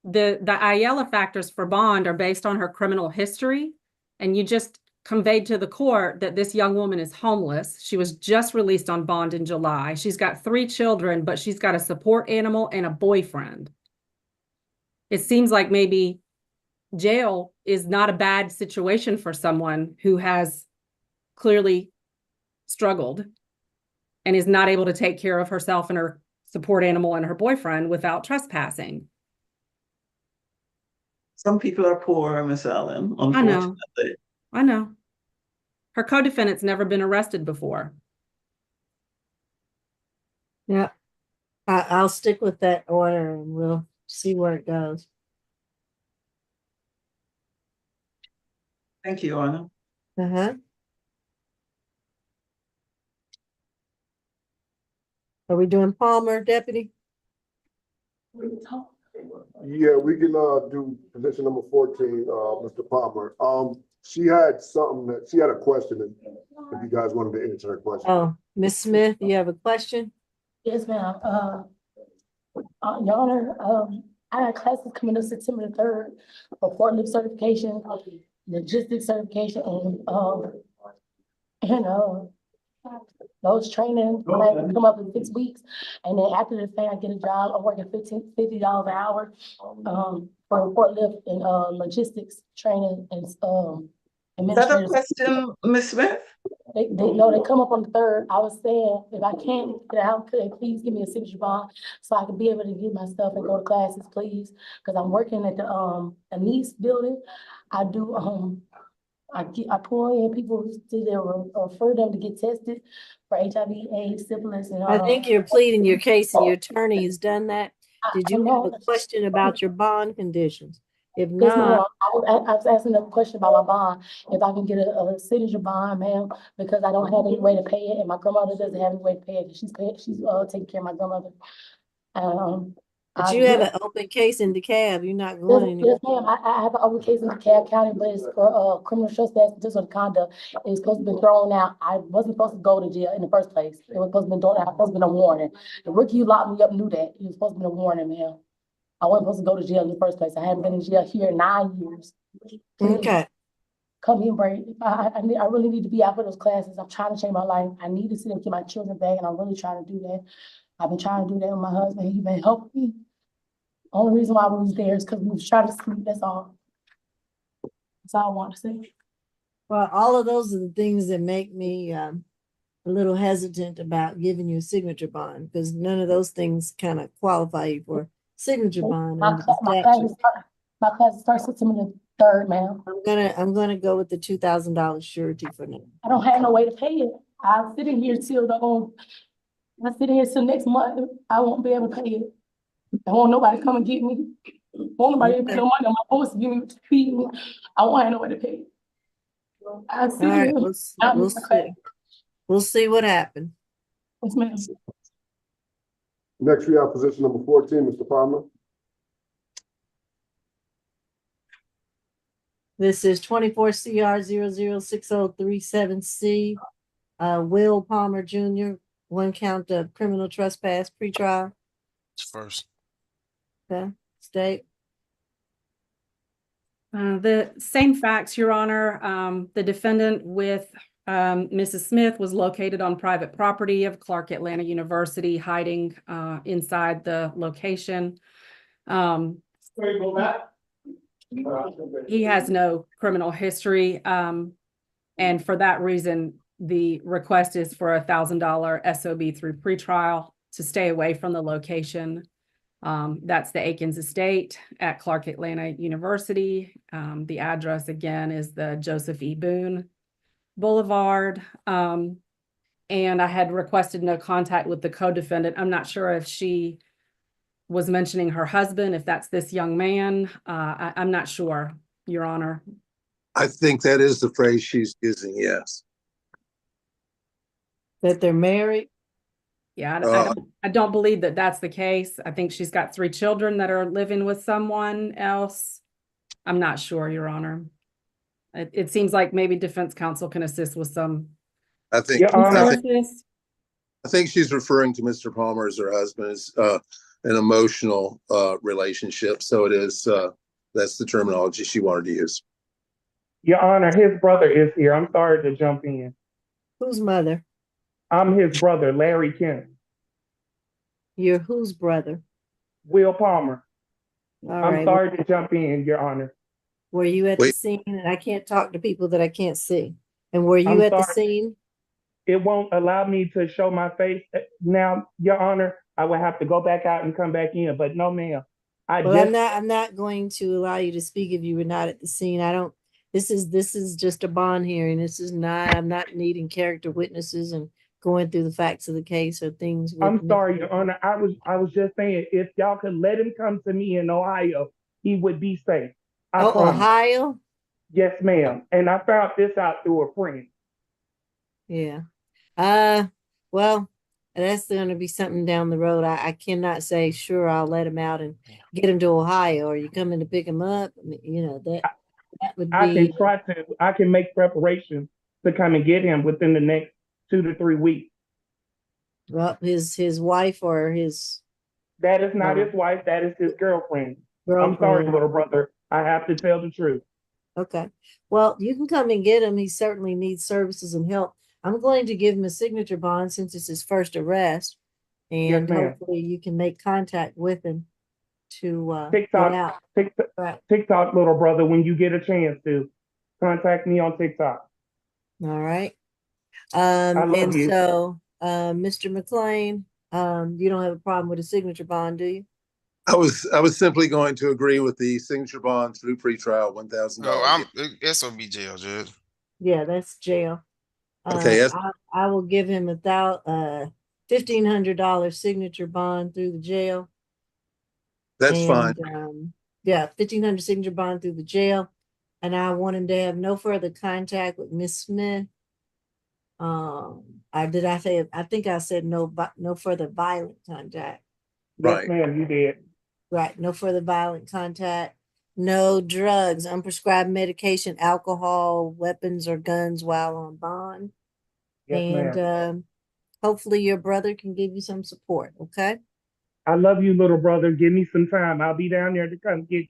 the Ayala factors for bond are based on her criminal history, and you just conveyed to the court that this young woman is homeless. She was just released on bond in July. She's got 3 children, but she's got a support animal and a boyfriend. It seems like maybe jail is not a bad situation for someone who has clearly struggled and is not able to take care of herself and her support animal and her boyfriend without trespassing. Some people are poor, Miss Allen, unfortunately. I know. Her co-defendant's never been arrested before. Yeah, I'll stick with that order and we'll see where it goes. Thank you, Your Honor. Are we doing Palmer, Deputy? Yeah, we can do position number 14, Mr. Palmer. She had a question, if you guys wanted to answer her question. Oh, Ms. Smith, you have a question? Yes, ma'am. Your Honor, I got classes coming up September the 3rd for forklift certification, logistics certification, and Those training classes come up in 6 weeks, and then after the fact, I get a job. I'm working $50 an hour, for forklift and, logistics training and, Is that a administrative. question, Ms. Smith? They know they come up on the 3rd. I was saying, if I can't get out, could they please give me a signature bond so I can be able to get my stuff and go to classes, please? Cause I'm working at the, Anise building. I do, I pull in people to their, refer them to get tested for HIV, AIDS, syphilis, and, I think you're pleading your case and your attorney has done that. Did you have know. a question about your bond conditions? If Yes, ma'am. not, I was asking a question about my bond, if I can get a signature bond, ma'am, because I don't have any way to pay it, and my grandmother doesn't have any way to pay it, 'cause she's taking care of my grandmother. but I you have get- an open case in DeKalb, you're not Yes, going anywhere. yes, ma'am, I have an open case in DeKalb County, but it's for, criminal trespass, disorderly conduct. It's supposed to be thrown out. I wasn't supposed to go to jail in the first place. It was supposed to be thrown out. I was supposed to be a warning. The rookie who locked me up knew that. It was supposed to be a warning, ma'am. I wasn't supposed to go to jail in the first place. I haven't been in jail here in 9 years. Please, Okay, come here, Bray. I really need to be out for those classes. I'm trying to change my life. I need to sit and get my children back, and I'm really trying to do that. I've been trying to do that with my husband. He's been helping me. Only reason why we was there is because we was trying to sleep. That's all. That's all I want to say. well, all of those are the things that make me, a little hesitant about giving you a signature bond, because none of those things kind of qualify you for signature bond My under the statute. class starts September the 3rd, ma'am. I'm gonna go with the $2,000 surety for now. I don't have no way to pay it. I'm sitting here till I'm sitting here till next month. I won't be able to pay it. I want nobody to come and get me. I want nobody to put no money on my post to give me, to feed me. I won't have no way to pay it. I sit All right, here. we'll see. We'll see what happens. Yes, ma'am. Next, we have position number 14, Mr. Palmer. This is 24 CR 006037C. Will Palmer Jr., 1 count of criminal trespass pretrial. It's first. Okay, state. The same facts, Your Honor. The defendant with Mrs. Smith was located on private property of Clark Atlanta University, hiding inside the location. He has no criminal history, and for that reason, the request is for $1,000 SOB through pretrial to stay away from the location. That's the Akins Estate at Clark Atlanta University. The address again is the Joseph E. Boone Boulevard. And I had requested no contact with the co-defendant. I'm not sure if she was mentioning her husband, if that's this young man. I'm not sure, Your Honor. I think that is the phrase she's using, yes. That they're married? Yeah, I don't believe that that's the case. I think she's got 3 children that are living with someone else. I'm not sure, Your Honor. It seems like maybe defense counsel can assist with some. I think she's referring to Mr. Palmer as her husband. It's an emotional relationship. So it is, that's the terminology she wanted to use. Your Honor, his brother is here. I'm sorry to jump in. Whose mother? I'm his brother, Larry Kemp. You're whose brother? Will Palmer. I'm sorry to jump in, Your Honor. Were you at the scene? And I can't talk to people that I can't see. And were you at the scene? It won't allow me to show my face now, Your Honor. I would have to go back out and come back in, but no, ma'am. I'm not going to allow you to speak if you were not at the scene. This is just a bond hearing. I'm not needing character witnesses and going through the facts of the case or things. I'm sorry, Your Honor. I was just saying, if y'all could let him come to me in Ohio, he would be safe. I promise. Ohio? Yes, ma'am. And I found this out through a friend. Yeah. Well, that's going to be something down the road. I cannot say, sure, I'll let him out and get him to Ohio. Are you coming to pick him up? I mean, that would be. I can try to. I can make preparations to come and get him within the next 2 to 3 weeks. Well, his wife or his. That is not his wife. That is his girlfriend. I'm sorry, little brother. I have to tell the truth. Okay. Well, you can come and get him. He certainly needs services and help. I'm going to give him a signature bond since it's his first arrest. And ma'am. hopefully you can make contact with him to get TikTok, out. Right. TikTok, little brother, when you get a chance to contact me on TikTok. All right. I love And you. so, Mr. McLean, you don't have a problem with a signature bond, do you? I was simply going to agree with the signature bond through pretrial, No, $1,000. SOB jail, Judge. Yeah, that's jail. Okay, yes. I will give him $1,500 signature bond through the jail. That's fine. Yeah, 1,500 signature bond through the jail. And I want him to have no further contact with Miss Smith. I think I said no further violent contact. Yes, Right. ma'am, you did. Right, no further violent contact, no drugs, unprescribed medication, alcohol, weapons or guns while on bond. Yes, And ma'am. hopefully your brother can give you some support, okay? I love you, little brother. Give me some time. I'll be down there to come get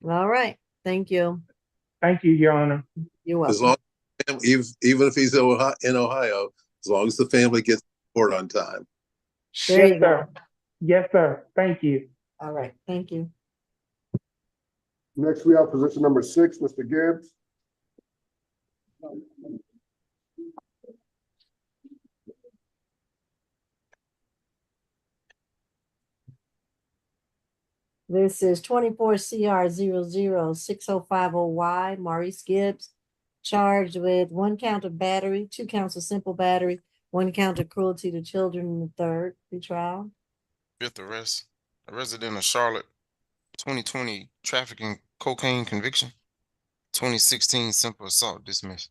you. All right, thank you. Thank you, Your Honor. You're As welcome. long, even if he's in Ohio, as long as the family gets support on time. There Yes, you go. sir. Yes, sir. Thank you. All right, thank you. Next, we have position number 6, Mr. Gibbs. This is 24 CR 006050Y, Maurice Gibbs, charged with 1 count of battery, 2 counts of simple battery, 1 count of cruelty to children in the third retrial. Fifth arrest. A resident of Charlotte, 2020 trafficking cocaine conviction. 2016 simple assault dismissed.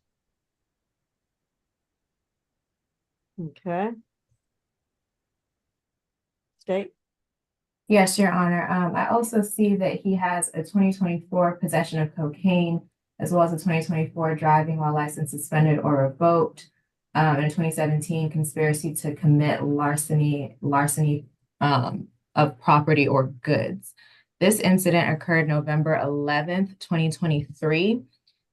Okay. State. Yes, Your Honor. I also see that he has a 2024 possession of cocaine, as well as a 2024 driving while license suspended or revoked, and a 2017 conspiracy to commit larceny of property or goods. This incident occurred November 11th, 2023.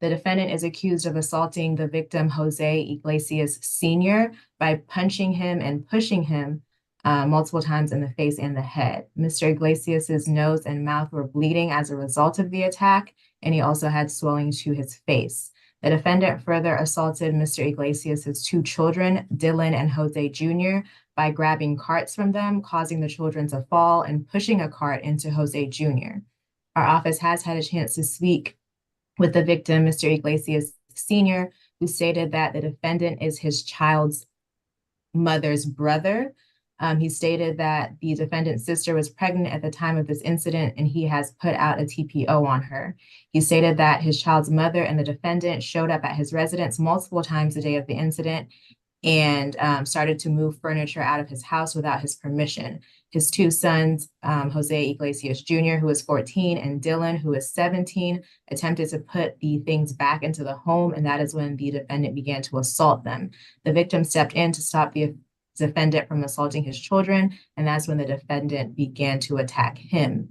The defendant is accused of assaulting the victim, Jose Iglesias Sr., by punching him and pushing him multiple times in the face and the head. Mr. Iglesias's nose and mouth were bleeding as a result of the attack, and he also had swelling to his face. The defendant further assaulted Mr. Iglesias's 2 children, Dylan and Jose Jr., by grabbing carts from them, causing the children to fall and pushing a cart into Jose Jr. Our office has had a chance to speak with the victim, Mr. Iglesias Sr., who stated that the defendant is his child's mother's brother. He stated that the defendant's sister was pregnant at the time of this incident, and he has put out a TPO on her. He stated that his child's mother and the defendant showed up at his residence multiple times the day of the incident and started to move furniture out of his house without his permission. His 2 sons, Jose Iglesias Jr., who is 14, and Dylan, who is 17, attempted to put the things back into the home, and that is when the defendant began to assault them. The victim stepped in to stop the defendant from assaulting his children, and that's when the defendant began to attack him.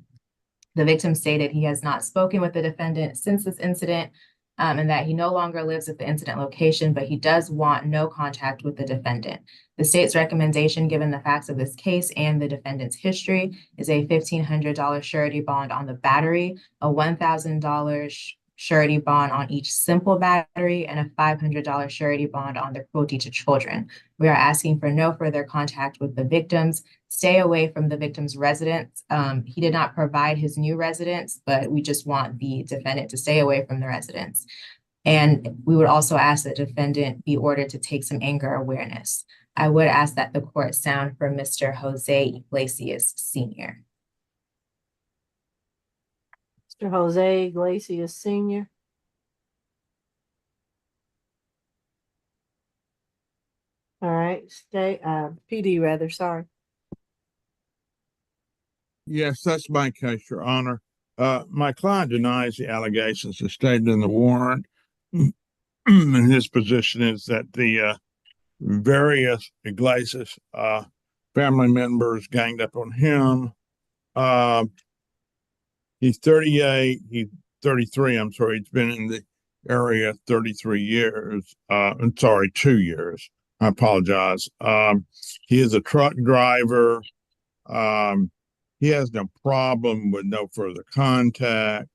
The victim stated he has not spoken with the defendant since this incident, and that he no longer lives at the incident location, but he does want no contact with the defendant. The state's recommendation, given the facts of this case and the defendant's history, is a $1,500 surety bond on the battery, a $1,000 surety bond on each simple battery, and a $500 surety bond on the cruelty to children. We are asking for no further contact with the victims. Stay away from the victim's residence. He did not provide his new residence, but we just want the defendant to stay away from the residence. And we would also ask that the defendant be ordered to take some anger awareness. I would ask that the court sound for Mr. Jose Iglesias Sr. Mr. Jose Iglesias Sr. All right, state, PD rather, sorry. Yes, that's my case, Your Honor. My client denies the allegations as stated in the warrant. And his position is that the various Iglesias family members ganged up on him. He's 38, he's 33, I'm sorry. He's been in the area 33 years. I'm sorry, 2 years. I apologize. He is a truck driver. He has no problem with no further contact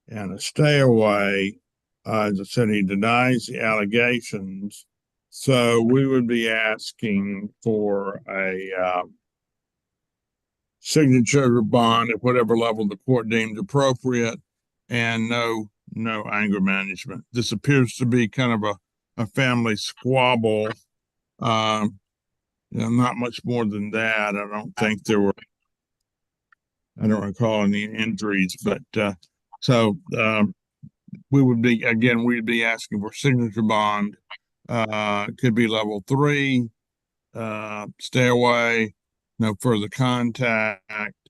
and a stay away. As I said, he denies the allegations. So we would be asking for a signature bond at whatever level the court deems appropriate, and no anger management. This appears to be kind of a family squabble. Not much more than that. I don't recall any injuries, but we'd be asking for signature bond. Could be level 3, stay away, no further contact,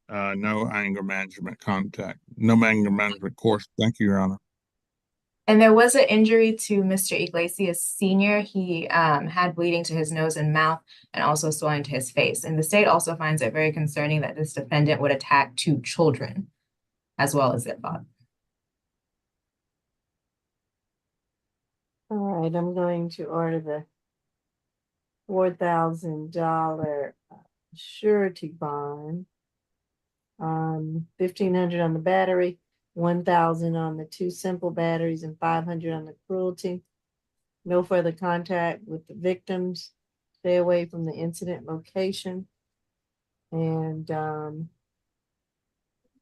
no anger management course. Thank you, Your Honor. And there was an injury to Mr. Iglesias Sr. He had bleeding to his nose and mouth and also swelling to his face. And the state also finds it very concerning that this defendant would attack 2 children as well as their father. All right, I'm going to order the $4,000 surety bond. $1,500 on the battery, $1,000 on the 2 simple batteries, and $500 on the cruelty. No further contact with the victims. Stay away from the incident location. And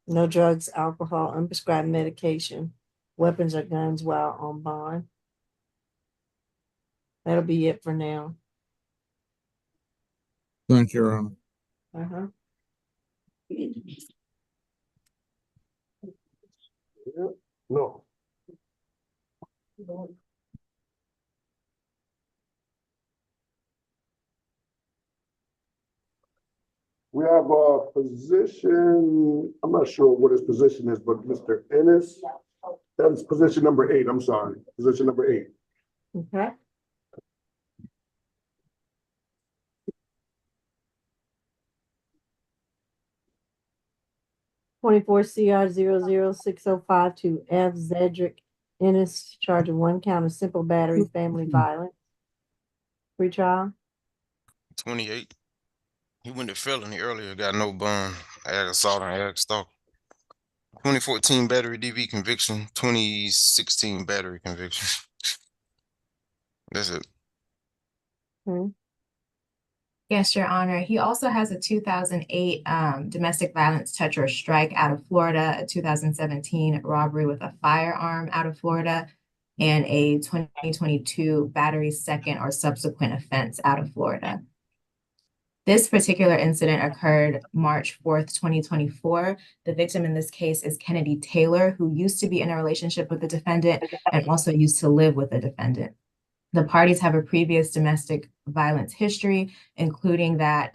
no drugs, alcohol, unprescribed medication, weapons or guns while on bond. That'll be it for now. Thank you, Your Honor. Uh-huh. No. We have a position, I'm not sure what his position is, but Mr. Ennis, that's position number 8, I'm sorry, position number 8. Okay. (24 CR 00605) to F. Zedrick Ennis, charge of 1 count of simple battery family violence. Pretrial. 28. He went to felony earlier, got no bond. Ag assault and ag stalk. 2014 battery DV conviction, 2016 battery conviction. That's it. Yes, Your Honor. He also has a 2008 domestic violence touch or strike out of Florida, a 2017 robbery with a firearm out of Florida, and a 2022 battery second or subsequent offense out of Florida. This particular incident occurred March 4th, 2024. The victim in this case is Kennedy Taylor, who used to be in a relationship with the defendant and also used to live with the defendant. The parties have a previous domestic violence history, including that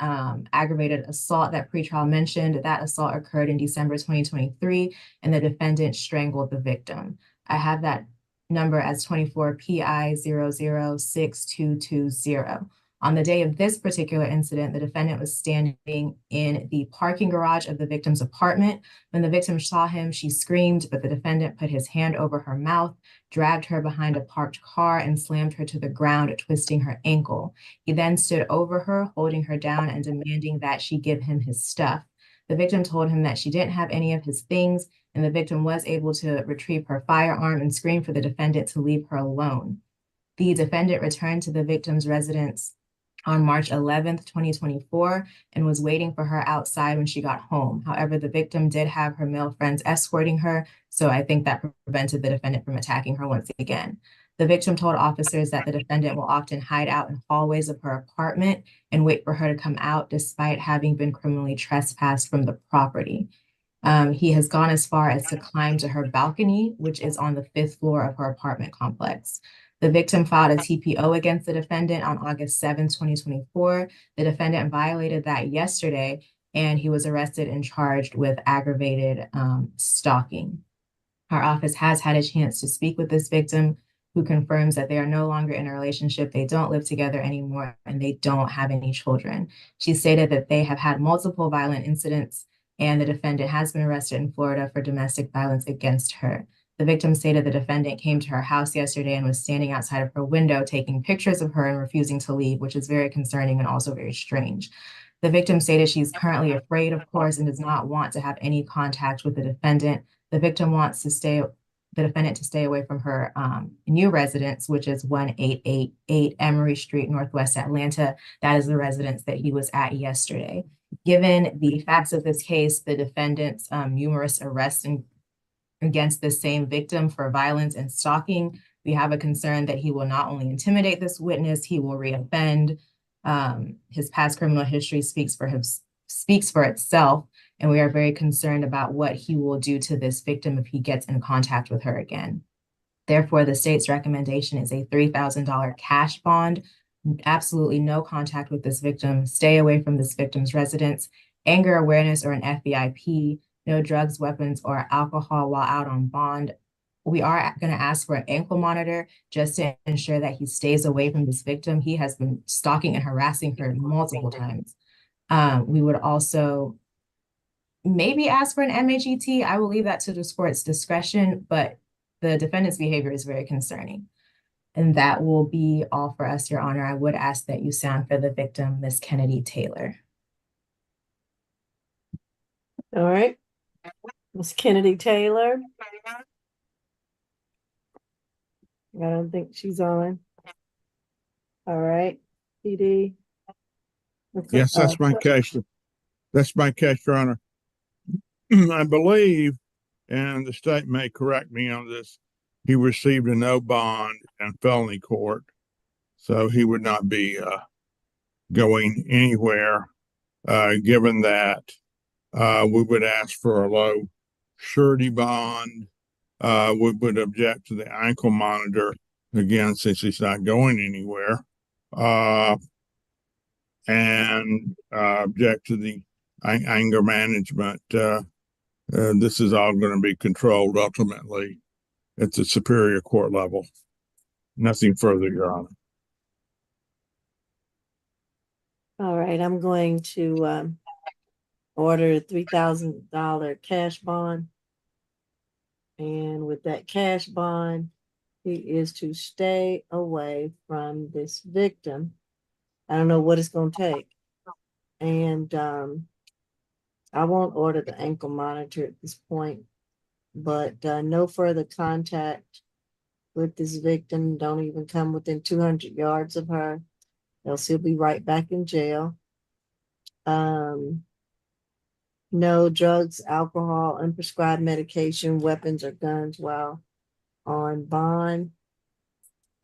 aggravated assault that pretrial mentioned. That assault occurred in December 2023, and the defendant strangled the victim. I have that number as 24 PI 006220. On the day of this particular incident, the defendant was standing in the parking garage of the victim's apartment. When the victim saw him, she screamed, but the defendant put his hand over her mouth, dragged her behind a parked car, and slammed her to the ground, twisting her ankle. He then stood over her, holding her down and demanding that she give him his stuff. The victim told him that she didn't have any of his things, and the victim was able to retrieve her firearm and scream for the defendant to leave her alone. The defendant returned to the victim's residence on March 11th, 2024, and was waiting for her outside when she got home. However, the victim did have her male friends escorting her, so I think that prevented the defendant from attacking her once again. The victim told officers that the defendant will often hide out in hallways of her apartment and wait for her to come out despite having been criminally trespassed from the property. He has gone as far as to climb to her balcony, which is on the 5th floor of her apartment complex. The victim filed a TPO against the defendant on August 7, 2024. The defendant violated that yesterday, and he was arrested and charged with aggravated stalking. Our office has had a chance to speak with this victim, who confirms that they are no longer in a relationship, they don't live together anymore, and they don't have any children. She stated that they have had multiple violent incidents, and the defendant has been arrested in Florida for domestic violence against her. The victim stated the defendant came to her house yesterday and was standing outside of her window taking pictures of her and refusing to leave, which is very concerning and also very strange. The victim stated she's currently afraid, of course, and does not want to have any contact with the defendant. The victim wants the defendant to stay away from her new residence, which is 1888 Emory Street, Northwest Atlanta. That is the residence that he was at yesterday. Given the facts of this case, the defendant's numerous arrests against the same victim for violence and stalking, we have a concern that he will not only intimidate this witness, he will reoffend. His past criminal history speaks for itself, and we are very concerned about what he will do to this victim if he gets in contact with her again. Therefore, the state's recommendation is a $3,000 cash bond, absolutely no contact with this victim, stay away from this victim's residence, anger awareness or an FVIP, no drugs, weapons, or alcohol while out on bond. We are going to ask for an ankle monitor just to ensure that he stays away from this victim. He has been stalking and harassing her multiple times. We would also maybe ask for an MHET. I will leave that to the court's discretion, but the defendant's behavior is very concerning. And that will be all for us, Your Honor. I would ask that you sound for the victim, Ms. Kennedy Taylor. All right. Ms. Kennedy Taylor. I don't think she's on. All right. PD. Yes, that's my case. That's my case, Your Honor. I believe, and the state may correct me on this, he received a no bond in felony court, so he would not be going anywhere. Given that, we would ask for a low surety bond. We would object to the ankle monitor again, since he's not going anywhere, and object to the anger management. This is all going to be controlled ultimately at the superior court level. Nothing further, Your Honor. All right, I'm going to order a $3,000 cash bond. And with that cash bond, he is to stay away from this victim. I don't know what it's going to take. And I won't order the ankle monitor at this point, but no further contact with this victim. Don't even come within 200 yards of her. Else he'll be right back in jail. No drugs, alcohol, unprescribed medication, weapons, or guns while on bond.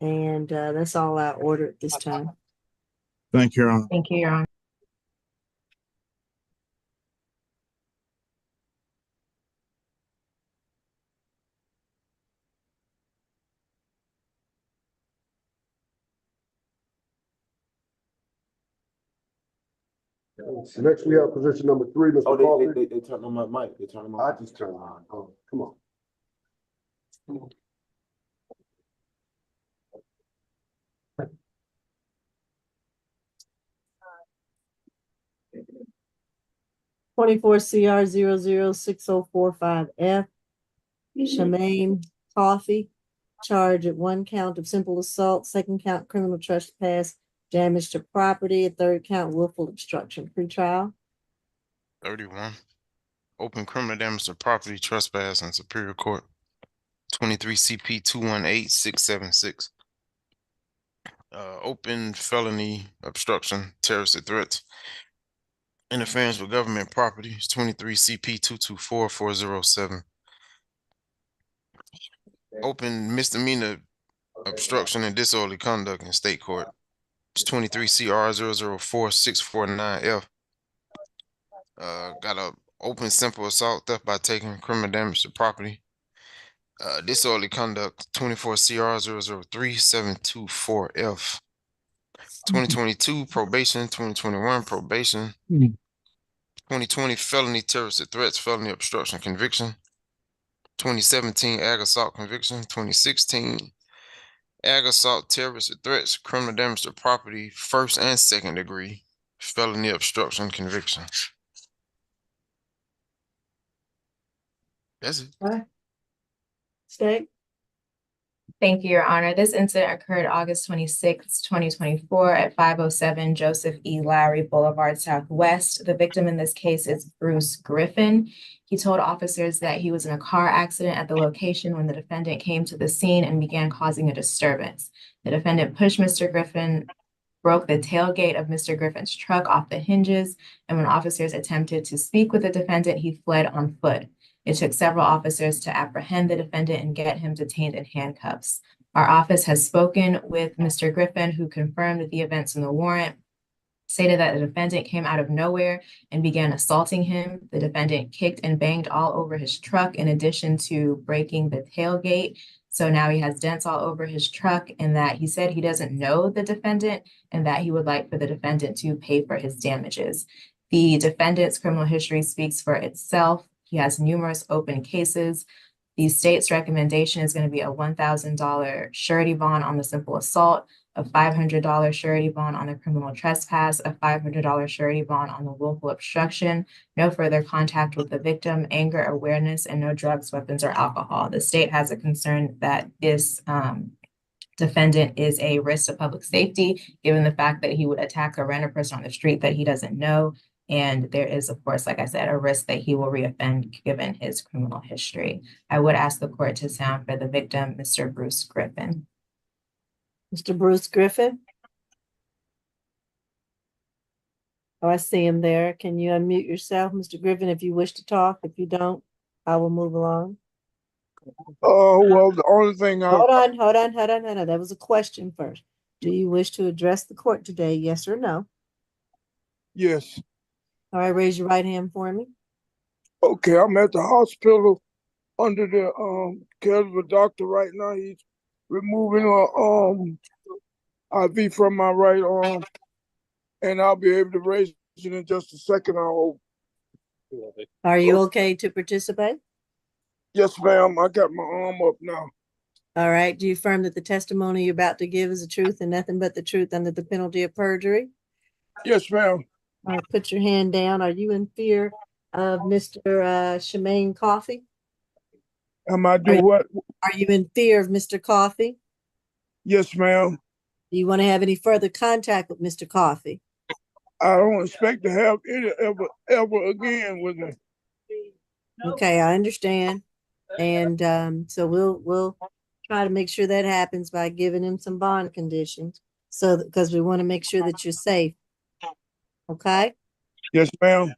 And that's all I ordered this time. Thank you, Your Honor. Thank you, Your Honor. So next we have position number 3, Mr. Oh, Coffey. they turned on my mic. They turned on my I just turned on. Oh, come on. 24 CR 006045F. Shemaine Coffey, charged at 1 count of simple assault, 2nd count criminal trespass, damage to property, a 3rd count willful obstruction. Pretrial. 31. Open criminal damage to property, trespass, and superior court. 23 CP 218676. Open felony obstruction, terrorist threats, interference with government property. 23 CP 224407. Open misdemeanor obstruction and disorderly conduct in state court. It's 23 CR 004649F. Got a open simple assault, theft by taking, criminal damage to property. Disorderly conduct, 24 CR 003724F. 2022 probation, 2021 probation. 2020 felony terrorist threats, felony obstruction conviction. 2017 ag assault conviction. 2016 ag assault terrorist threats, criminal damage to property, 1st and 2nd degree, felony obstruction conviction. That's it. All right. State? Thank you, Your Honor. This incident occurred August 26, 2024 at 507 Joseph E. Lowry Boulevard Southwest. The victim in this case is Bruce Griffin. He told officers that he was in a car accident at the location when the defendant came to the scene and began causing a disturbance. The defendant pushed Mr. Griffin, broke the tailgate of Mr. Griffin's truck off the hinges, and when officers attempted to speak with the defendant, he fled on foot. It took several officers to apprehend the defendant and get him detained in handcuffs. Our office has spoken with Mr. Griffin, who confirmed the events in the warrant, stated that the defendant came out of nowhere and began assaulting him. The defendant kicked and banged all over his truck in addition to breaking the tailgate. So now he has dents all over his truck, and that he said he doesn't know the defendant and that he would like for the defendant to pay for his damages. The defendant's criminal history speaks for itself. He has numerous open cases. The state's recommendation is going to be a $1,000 surety bond on the simple assault, a $500 surety bond on the criminal trespass, a $500 surety bond on the willful obstruction, no further contact with the victim, anger awareness, and no drugs, weapons, or alcohol. The state has a concern that this defendant is a risk to public safety, given the fact that he would attack a random person on the street that he doesn't know. And there is, of course, like I said, a risk that he will reoffend given his criminal history. I would ask the court to sound for the victim, Mr. Bruce Griffin. Mr. Bruce Griffin? Oh, I see him there. Can you unmute yourself, Mr. Griffin, if you wish to talk? If you don't, I will move along. Well, the only thing Hold on. That was a question first. Do you wish to address the court today, yes or no? yes. All right, raise your right hand for me. Okay, I'm at the hospital under the care of a doctor right now. He's removing a IV from my right arm, and I'll be able to raise it in just a second, I hope. Are you okay to participate? Yes, ma'am. I got my arm up now. All right. Do you affirm that the testimony you're about to give is the truth and nothing but the truth under the penalty of perjury? Yes, ma'am. All right, put your hand down. Are you in fear of Mr. Shemaine Coffey? Am I do what? Are you in fear of Mr. Coffey? Yes, ma'am. Do you want to have any further contact with Mr. Coffey? I don't expect to have any ever again with him. Okay, I understand. And so we'll try to make sure that happens by giving him some bond conditions. So because we want to make sure that you're safe. Okay? Yes, ma'am.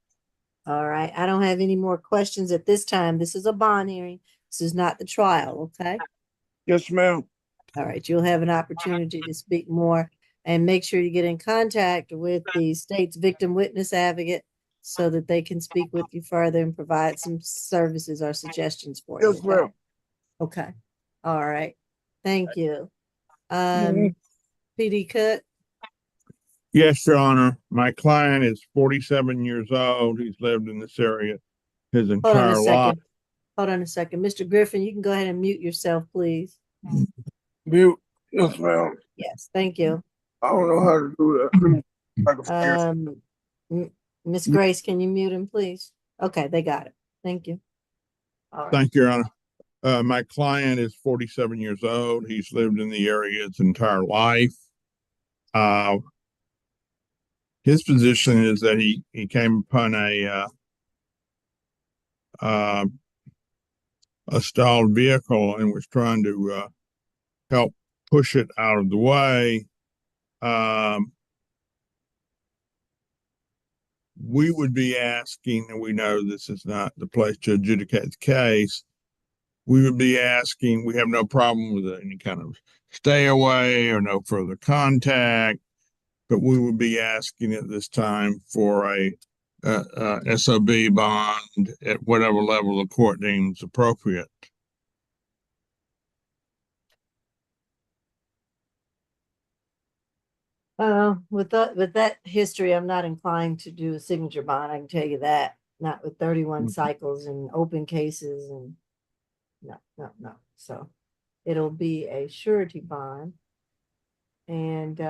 All right. I don't have any more questions at this time. This is a bond hearing. This is not the trial, okay? Yes, ma'am. All right. You'll have an opportunity to speak more and make sure you get in contact with the state's victim witness advocate so that they can speak with you further and provide some services or suggestions for you. Yes, ma'am. Okay. All right. Thank you. Mhm. PD Cook. Yes, Your Honor. My client is 47 years old. He's lived in this area his Hold on a entire life. second. Hold on a second. Mr. Griffin, you can go ahead and mute yourself, please. Mute. Yes, ma'am. Yes, thank you. I don't know how to do that. Miss Grace, can you mute him, please? Okay, they got it. Thank you. All right. Thank you, Your Honor. My client is 47 years old. He's lived in the area his entire life. His position is that he came upon a stalled vehicle and was trying to help push it out of the way. We would be asking, and we know this is not the place to adjudicate the case, we would be asking, we have no problem with any kind of stay away or no further contact, but we would be asking at this time for a SOB bond at whatever level the court deems appropriate. With that history, I'm not inclined to do a signature bond. I can tell you that. Not with 31 cycles and open cases and no. So it'll be a surety bond. And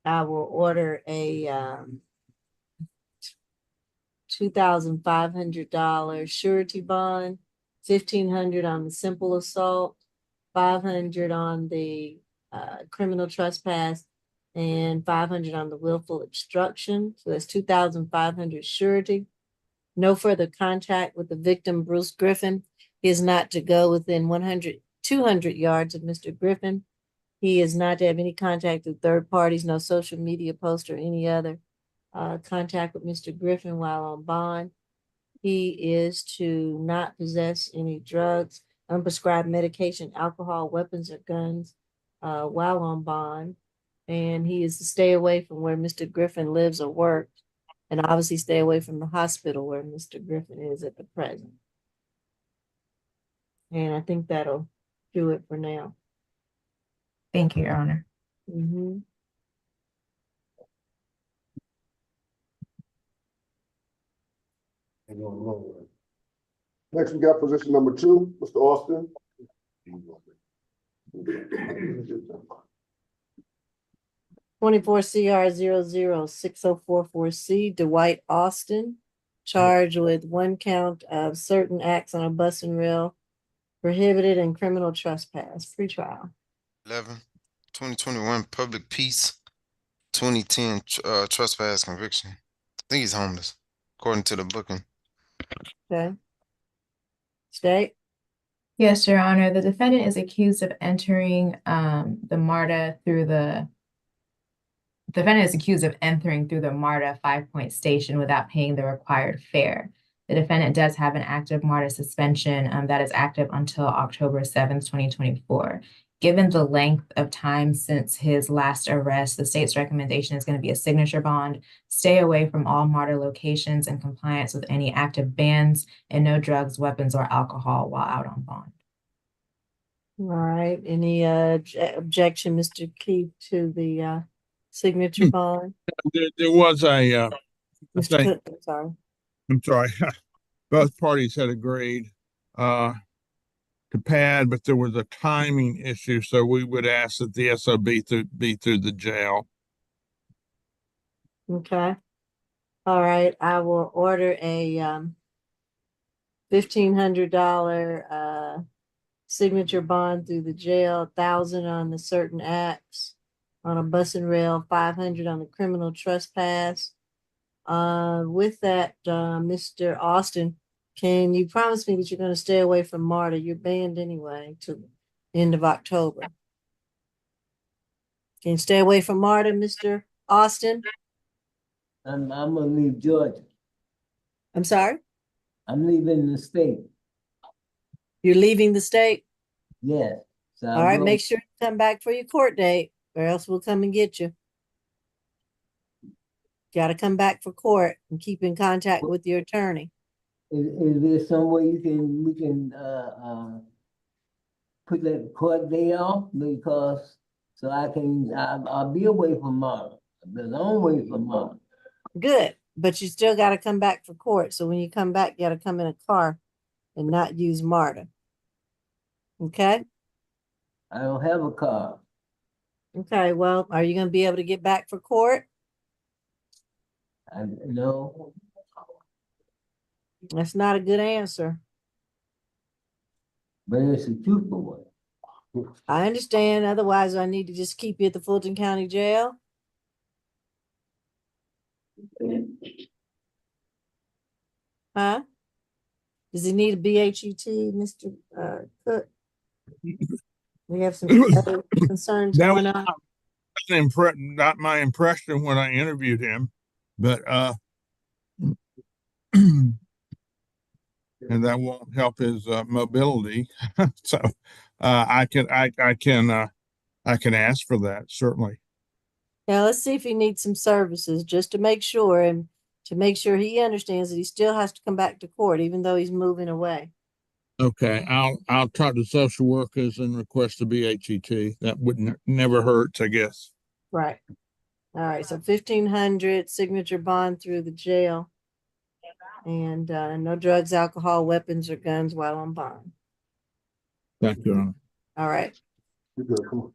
I will order a $2,500 surety bond, 1,500 on the simple assault, 500 on the criminal trespass, and 500 on the willful obstruction. So that's 2,500 surety. No further contact with the victim, Bruce Griffin. He is not to go within 200 yards of Mr. Griffin. He is not to have any contact with third parties, no social media post or any other contact with Mr. Griffin while on bond. He is to not possess any drugs, unprescribed medication, alcohol, weapons, or guns while on bond. And he is to stay away from where Mr. Griffin lives or works, and obviously stay away from the hospital where Mr. Griffin is at the present. And I think that'll do it for now. Thank you, Your Honor. Mm-hmm. Next, we got position number 2, Mr. Austin. 24 CR 006044C, Dwight Austin, charged with 1 count of certain acts on a bus and rail, prohibited and criminal trespass, pre-trial. 2021 public peace, 2010 trespass conviction. I think he's homeless, according to the booking. Okay. State. Yes, Your Honor. The defendant is accused of entering the MARTA through the defendant is accused of entering through the MARTA 5-point station without paying the required fare. The defendant does have an active MARTA suspension that is active until October 7th, 2024. Given the length of time since his last arrest, the state's recommendation is going to be a signature bond, stay away from all MARTA locations, and compliance with any active bans, and no drugs, weapons, or alcohol while out on bond. All right. Any objection, Mr. Keith, to the signature bond? There was a, Mr. Cook, I'm sorry. Both parties had agreed to pad, but there was a timing issue, so we would ask that the SOB be through the jail. Okay. All right. I will order a $1,500 signature bond through the jail, 1,000 on the certain acts on a bus and rail, 500 on the criminal trespass. With that, Mr. Austin, can you promise me that you're going to stay away from MARTA? You're banned anyway to the end of October. Can you stay away from MARTA, Mr. Austin? I'm gonna leave Georgia. I'm sorry? I'm leaving the state. You're leaving the state? Yes. So all right, make sure you come back for your court date, or else we'll come and get you. Got to come back for court and keep in contact with your attorney. Is there some way we can put that court day off, because so I'll be away from Mara. I've been a long way from Mara. Good, but you still got to come back for court. So when you come back, you got to come in a car and not use MARTA. Okay? I don't have a car. Okay, well, are you going to be able to get back for court? No. That's not a good answer. But it's a truthful one. I understand. Otherwise, I need to just keep you at the Fulton County Jail. Huh? Does he need a BHET, Mr. Cook? We have some other concerns going on. Not my impression when I interviewed him, but and that won't help his mobility. So I can ask for that, certainly. Now let's see if he needs some services, just to make sure, and to make sure he understands that he still has to come back to court even though he's moving away. Okay, I'll talk to social workers and request a BHET. That wouldn't never hurts, I guess. Right. All right. So 1,500 signature bond through the jail, and no drugs, alcohol, weapons, or guns while on bond. Thank you, Your Honor. All right. You're good. Come on.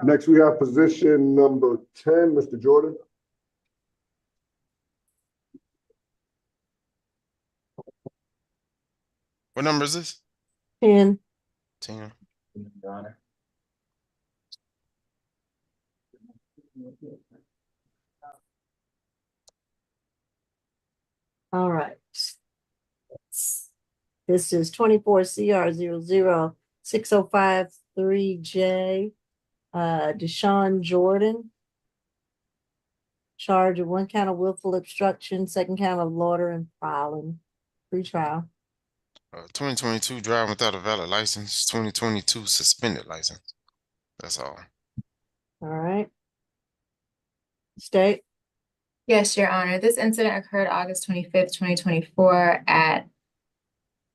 Next, we have position number 10, Mr. Jordan. What number is this? 10. 10. Your Honor. All right. This is 24 CR 00605-3J. Deshaun Jordan. Charge of 1 count of willful obstruction, 2nd count of loiter and filing. Pre-trial. 2022 driving without a valid license. 2022 suspended license. That's all. All right. State. Yes, Your Honor. This incident occurred August 25th, 2024 at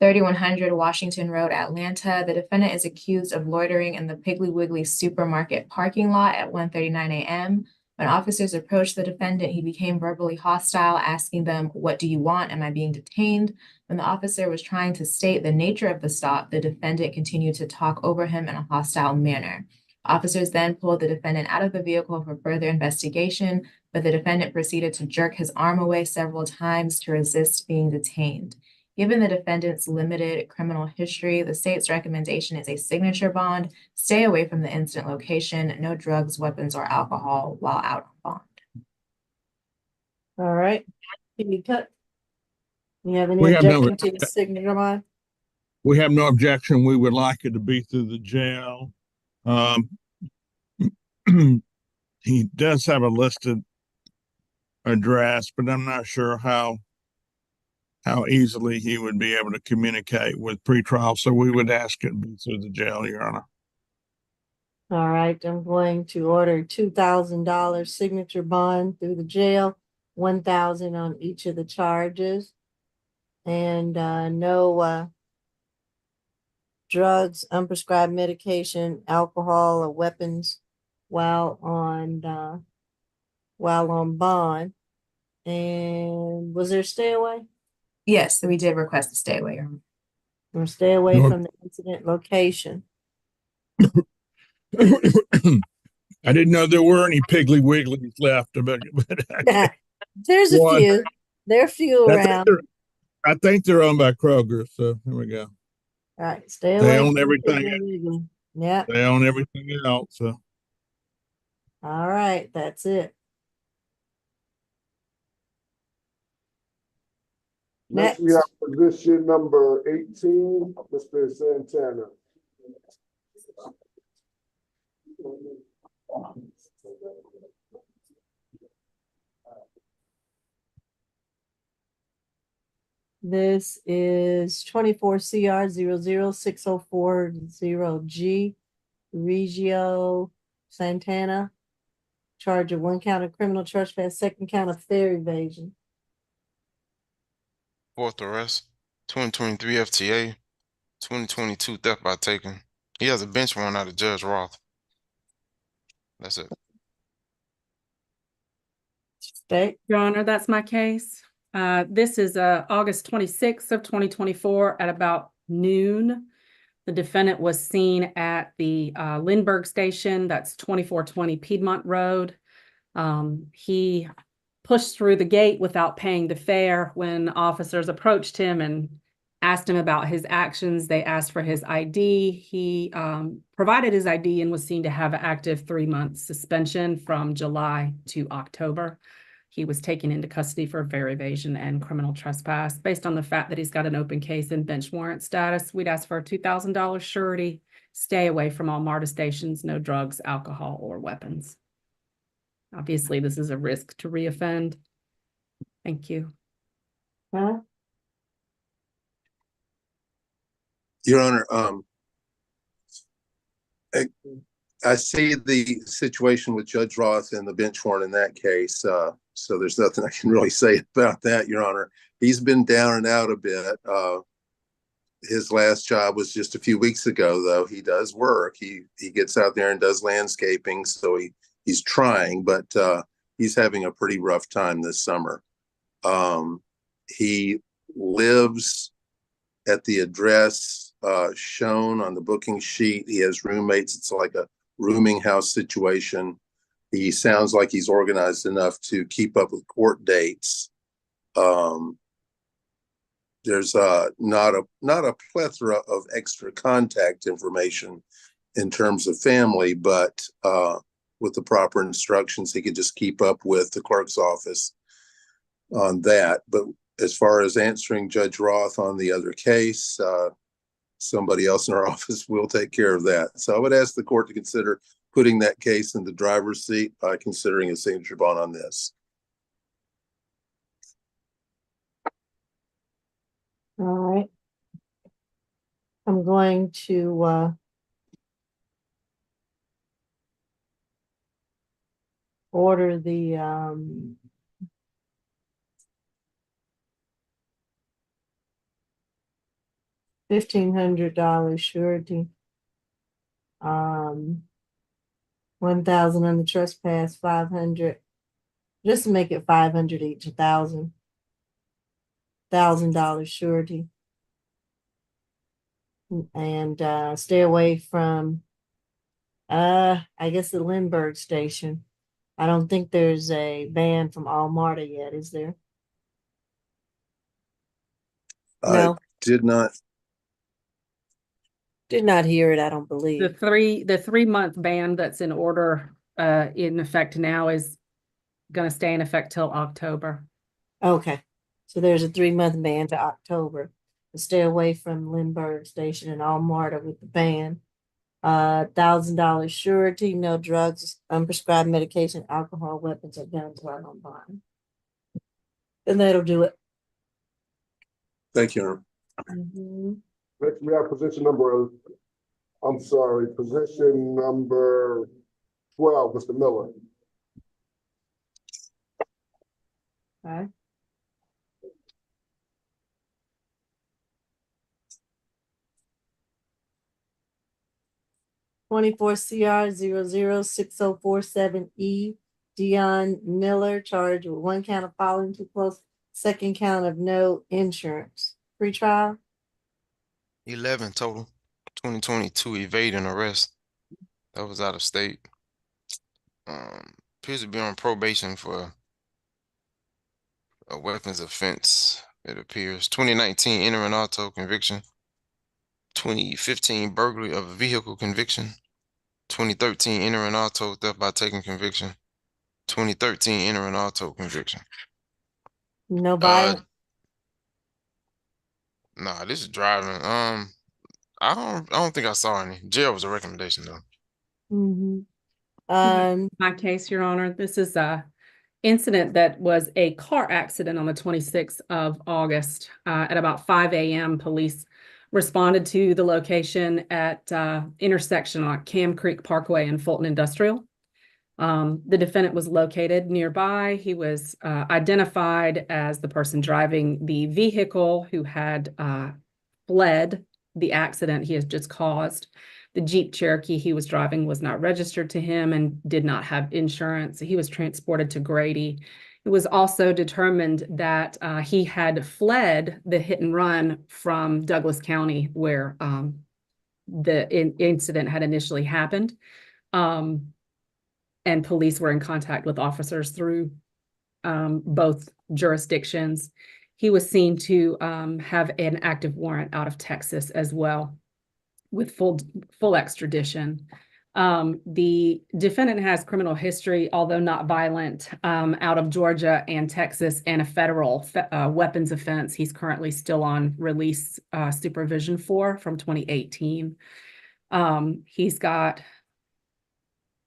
3100 Washington Road, Atlanta. The defendant is accused of loitering in the Piggly Wiggly supermarket parking lot at 1:39 a.m. When officers approached the defendant, he became verbally hostile, asking them, "What do you want? Am I being detained?" When the officer was trying to state the nature of the stop, the defendant continued to talk over him in a hostile manner. Officers then pulled the defendant out of the vehicle for further investigation, but the defendant proceeded to jerk his arm away several times to resist being detained. Given the defendant's limited criminal history, the state's recommendation is a signature bond. Stay away from the incident location. No drugs, weapons, or alcohol while out on bond. All right. Can you cut? You have any We have no, objection to the signature bond? we have no objection. We would like it to be through the jail. He does have a listed address, but I'm not sure how easily he would be able to communicate with pretrial. So we would ask it be through the jail, Your Honor. All right, I'm going to order $2,000 signature bond through the jail, 1,000 on each of the charges. And no drugs, unprescribed medication, alcohol, or weapons while on bond. And was there a stay away? Yes, we did request a stay away, Your Honor. Or stay away from the incident location. I didn't know there were any Piggly Wigglies left, but There's a few. There are a few around. I think they're owned by Kroger. So here we go. All right, stay They away. own from everything. Piggly Wiggly. Yep. They own everything else. So All right, that's it. Next, we have position number 18, Mr. Santana. This is 24 CR 00604-0G, Regio Santana. Charge of 1 count of criminal trespass, 2nd count of fare evasion. 4th arrest. 2023 FTA. 2022 theft by taking. He has a bench warrant out of Judge Roth. That's it. State. Your Honor, that's my case. This is August 26th of 2024 at about noon. The defendant was seen at the Lindbergh station, that's 2420 Piedmont Road. He pushed through the gate without paying the fare. When officers approached him and asked him about his actions, they asked for his ID. He provided his ID and was seen to have an active 3-month suspension from July to October. He was taken into custody for fare evasion and criminal trespass. Based on the fact that he's got an open case and bench warrant status, we'd ask for a $2,000 surety. Stay away from all MARTA stations, no drugs, alcohol, or weapons. Obviously, this is a risk to reoffend. Thank you. Huh? Your Honor, I see the situation with Judge Roth and the bench warrant in that case. So there's nothing I can really say about that, Your Honor. He's been down and out a bit. His last job was just a few weeks ago, though. He does work. He gets out there and does landscaping, so he's trying, but he's having a pretty rough time this summer. He lives at the address shown on the booking sheet. He has roommates. It's like a rooming house situation. He sounds like he's organized enough to keep up with court dates. there's not a plethora of extra contact information in terms of family, but with the proper instructions, he could just keep up with the clerk's office on that. But as far as answering Judge Roth on the other case, somebody else in our office will take care of that. So I would ask the court to consider putting that case in the driver's seat by considering a signature bond on this. All right. I'm going to order the $1,500 surety. 1,000 on the trespass, 500. Just to make it 500 each, $1,000 surety. And stay away from I guess the Lindbergh station. I don't think there's a ban from Almarta yet, is there? No. Did not hear it, I don't believe. The 3-month ban that's in order in effect now is gonna stay in effect till October. Okay, so there's a 3-month ban to October. Stay away from Lindbergh Station and Almarta with the ban. $1,000 surety, no drugs, unprescribed medication, alcohol, weapons, or guns while on bond. And that'll do it. Thank you, Your Honor. Next, we have position number 12, Mr. Miller. Okay. (24 CR 0060447E), Dion Miller, charged with 1 count of following too close, 2nd count of no insurance. Pre-trial? 11 total. 2022 evading arrest. That was out of state. Appears to be on probation for a weapons offense, it appears. 2019 entering auto conviction. 2015 burglary of a vehicle conviction. 2013 entering auto theft by taking conviction. 2013 entering auto conviction. No violent. Nah, this is driving. I don't think I saw any. Jail was a recommendation though. My case, Your Honor, this is a incident that was a car accident on the 26th of August. At about 5 a.m., police responded to the location at intersection on Cam Creek Parkway and Fulton Industrial. The defendant was located nearby. He was identified as the person driving the vehicle who had fled the accident he has just caused. The Jeep Cherokee he was driving was not registered to him and did not have insurance. He was transported to Grady. It was also determined that he had fled the hit and run from Douglas County, where the incident had initially happened. And police were in contact with officers through both jurisdictions. He was seen to have an active warrant out of Texas as well, with full extradition. The defendant has criminal history, although not violent, out of Georgia and Texas, and a federal weapons offense he's currently still on release supervision from 2018. He's got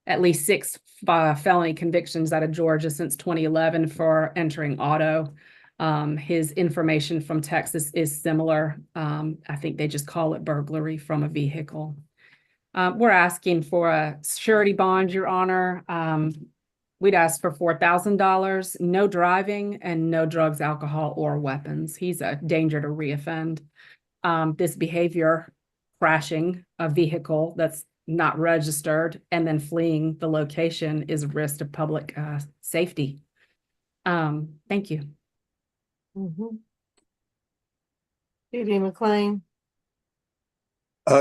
at least 6 felony convictions out of Georgia since 2011 for entering auto. His information from Texas is similar. I think they just call it burglary from a vehicle. We're asking for a surety bond, Your Honor. We'd ask for $4,000, no driving, and no drugs, alcohol, or weapons. He's a danger to reoffend. This behavior, crashing a vehicle that's not registered and then fleeing the location, is a risk to public safety. Thank you. Judy McLean.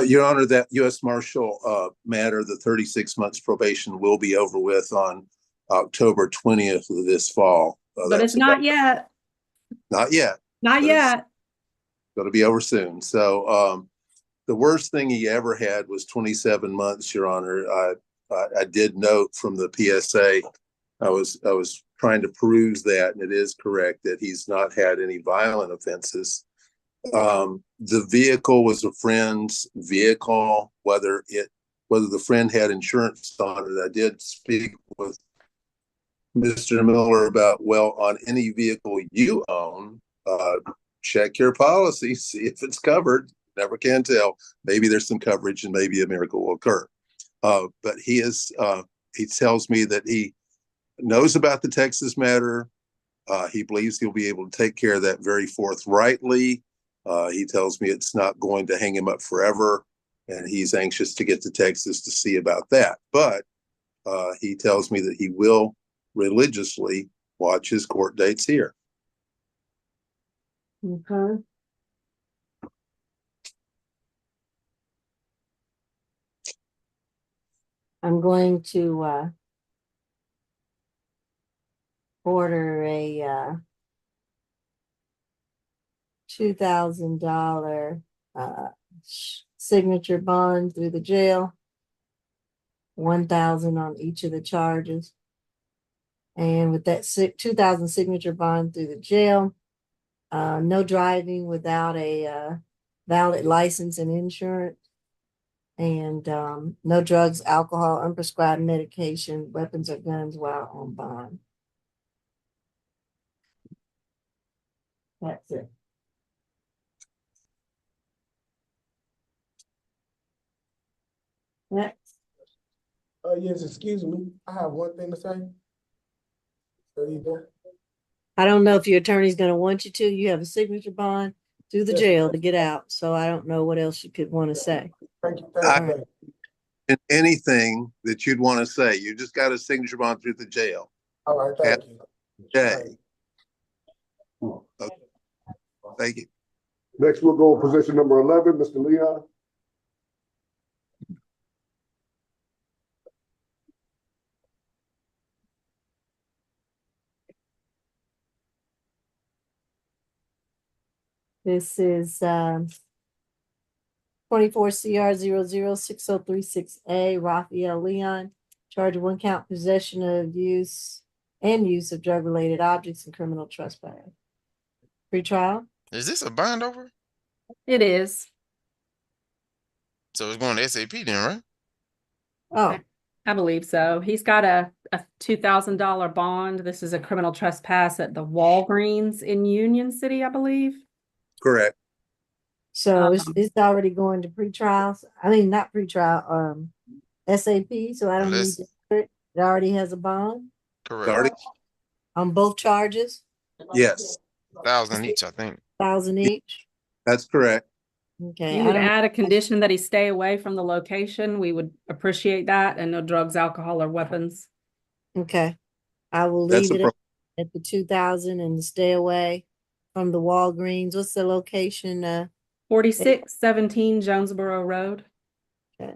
Your Honor, that U.S. Marshal matter, the 36 months probation will be over with on October 20th of this fall. But it's not yet. Not yet. Not yet. going to be over soon. So the worst thing he ever had was 27 months, Your Honor. I did note from the PSA, I was trying to peruse that, and it is correct that he's not had any violent offenses. The vehicle was a friend's vehicle, whether the friend had insurance on it. I did speak with Mr. Miller about, well, on any vehicle you own, check your policy, see if it's covered. Never can tell. Maybe there's some coverage and maybe a miracle will occur. But he tells me that he knows about the Texas matter. He believes he'll be able to take care of that very forthrightly. He tells me it's not going to hang him up forever, and he's anxious to get to Texas to see about that. But he tells me that he will religiously watch his court dates here. Okay. I'm going to order a $2,000 signature bond through the jail. 1,000 on each of the charges. And with that 2,000 signature bond through the jail, no driving without a valid license and insurance. And no drugs, alcohol, unprescribed medication, weapons or guns while on bond. That's it. Next. Yes, excuse me. I have one thing to say. I don't know if your attorney's going to want you to. You have a signature bond through the Yes. jail to get out. So I don't know what else you could want to say. Thank you. All right. Anything that you'd want to say, you just got a signature bond through the jail. All right, thank you. Okay. Okay. Thank you. Next, we'll go position number 11, Mr. Leon. This is 24 CR 0060336A, Raphael Leon, charge of 1 count possession of use of drug-related objects and criminal trespass. Pre-trial? Is this a bind over? It is. So it's going to SAP then, right? Oh, I believe so. He's got a $2,000 bond. This is a criminal trespass at the Walgreens in Union City, I believe. Correct. so it's already going to pre-trials. I mean, not pre-trial, SAP, so I don't need Unless- to do it. It already has a bond Correct. Already? on both charges, Yes, 1,000 each, I think. 1,000 each. that's correct. Okay, You I would don't, add a condition that he stay away from the location. We would appreciate that, and no drugs, alcohol, or weapons. okay. I will That's leave a it at the 2,000 and stay away from the Walgreens. What's the location? 4617 Jonesboro Road. Okay.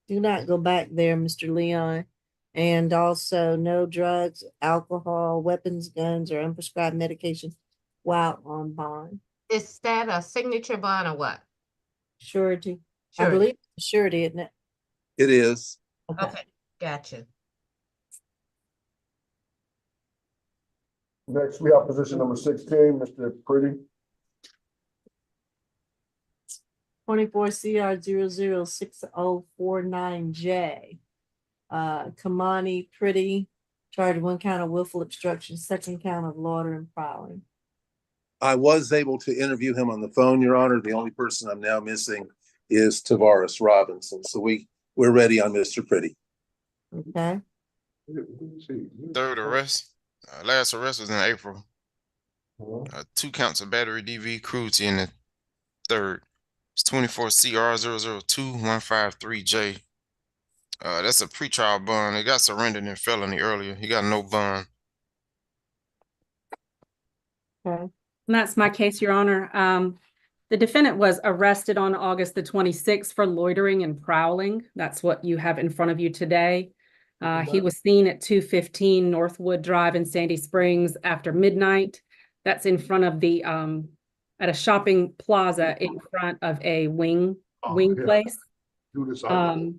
Do not go back there, Mr. Leon. And also no drugs, alcohol, weapons, guns, or unprescribed medication while on bond. Is that a signature bond or what? Surety. I Surety. believe it's surety, isn't it? It is. Okay, gotcha. Next, we have position number 16, Mr. Pretty. 24 CR 006049J. Kamani Pretty, charged 1 count of willful obstruction, 2nd count of loitering prowling. I was able to interview him on the phone, Your Honor. The only person I'm now missing is Tavares Robinson. So we're ready on Mr. Pretty. Okay. Third arrest. Last arrest was in April. 2 counts of battery, DV, cruelty in the third. It's 24 CR 002153J. That's a pretrial bond. It got surrendered in felony earlier. He got no bond. Okay. And that's my case, Your Honor. The defendant was arrested on August the 26th for loitering and prowling. That's what you have in front of you today. He was seen at 215 Northwood Drive in Sandy Springs after midnight. That's in front of the at a shopping plaza in front of a wing yeah. place. Do this all.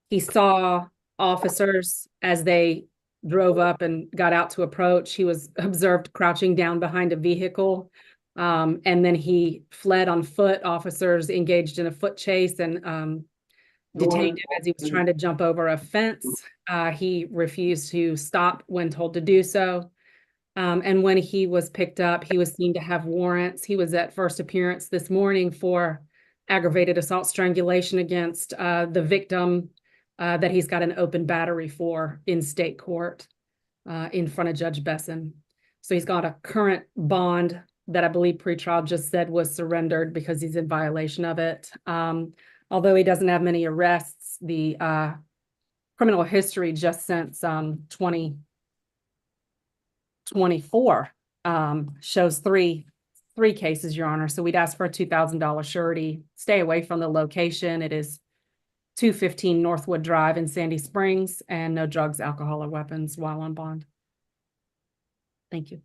He saw officers as they drove up and got out to approach. He was observed crouching down behind a vehicle. And then he fled on foot. Officers engaged in a foot chase and detained him as he was trying to jump over a fence. He refused to stop when told to do so. And when he was picked up, he was seen to have warrants. He was at first appearance this morning for aggravated assault strangulation against the victim that he's got an open battery for in state court in front of Judge Besson. So he's got a current bond that I believe pretrial just said was surrendered because he's in violation of it. Although he doesn't have many arrests, the criminal history just since 2024 shows three cases, Your Honor. So we'd ask for a $2,000 surety. Stay away from the location. It is 215 Northwood Drive in Sandy Springs, and no drugs, alcohol, or weapons while on bond. Thank you.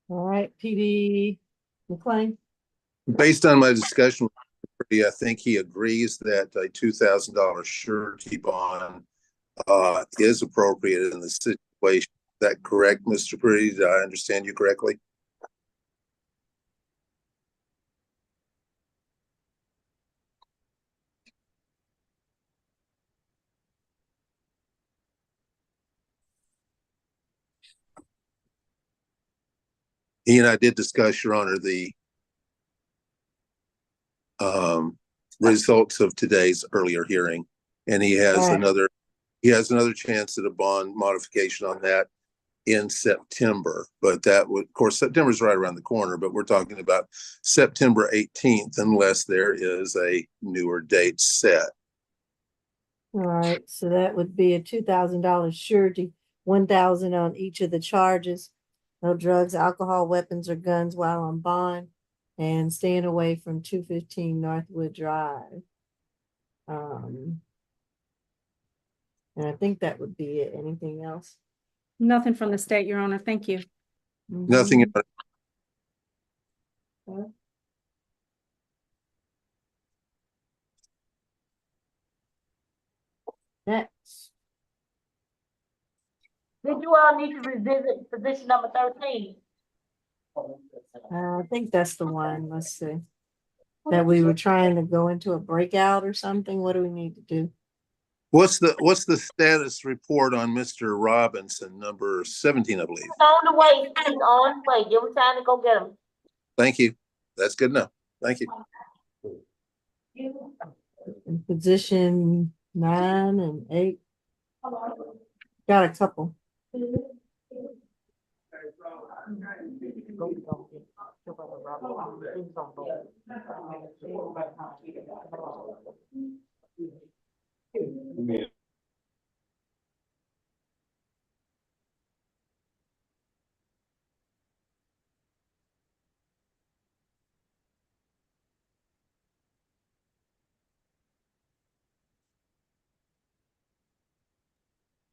All right, PD McLean. Based on my discussion, I think he agrees that a $2,000 surety bond is appropriate in the situation. Is that correct, Mr. Pretty? Did I understand you correctly? He and I did discuss, Your Honor, the results of today's earlier hearing, and he has another chance at a bond modification on that in September. But that would, of course, September's right around the corner, but we're talking about September 18th, unless there is a newer date set. All right, so that would be a $2,000 surety, $1,000 on each of the charges. No drugs, alcohol, weapons, or guns while on bond, and staying away from 215 Northwood Drive. And I think that would be it. Anything else? Nothing from the state, Your Honor. Thank you. Nothing. Next. Did you all need to revisit position number 13? I think that's the one. Let's see. That we were trying to go into a breakout or something. What do we need to do? What's the status report on Mr. Robinson, number 17, I believe? He's on the way. He's on the way. Give him time to go get him. Thank you. That's good enough. Thank you. In position 9 and 8. Got a couple.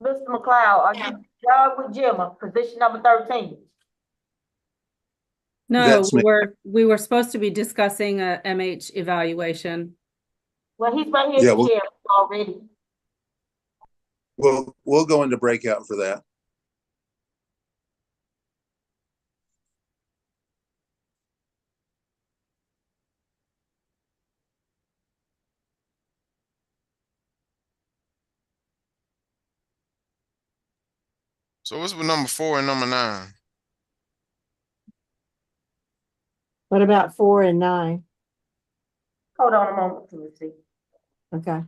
Mr. McLeod, are you done with Jimmy? Position number 13. No, we were supposed to be discussing a MH evaluation. Well, he's right here in the chair already. We'll go into breakout for that. So what's with number 4 and number 9? What about 4 and 9? Hold on a moment, Lucy. Okay.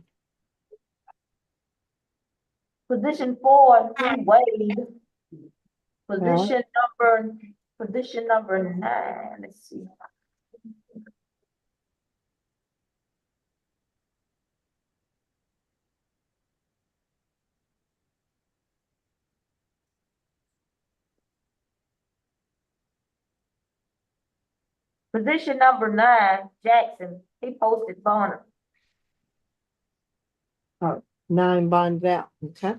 Position 4, he waived. Position number 9. Let's see. Position number 9, Jackson, he posted bond. Oh, 9 bond out. Okay.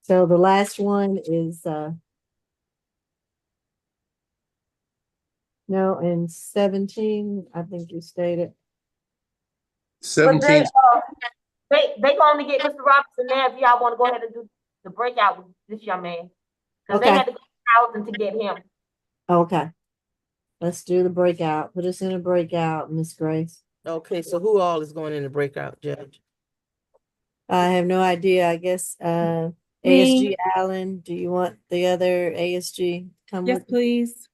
So the last one is, no, in 17, I think you stated. But they, 17, they gonna get Mr. Robinson there if y'all wanna go ahead and do the breakout with this young man. Cause they Okay. had to go to 1,000 to get him. Okay. Let's do the breakout. Put us in a breakout, Miss Grace. Okay, so who all is going in the breakout, Judge? I have no idea. I guess, Me. ASG Allen, do you want the other ASG to come Yes, with? please.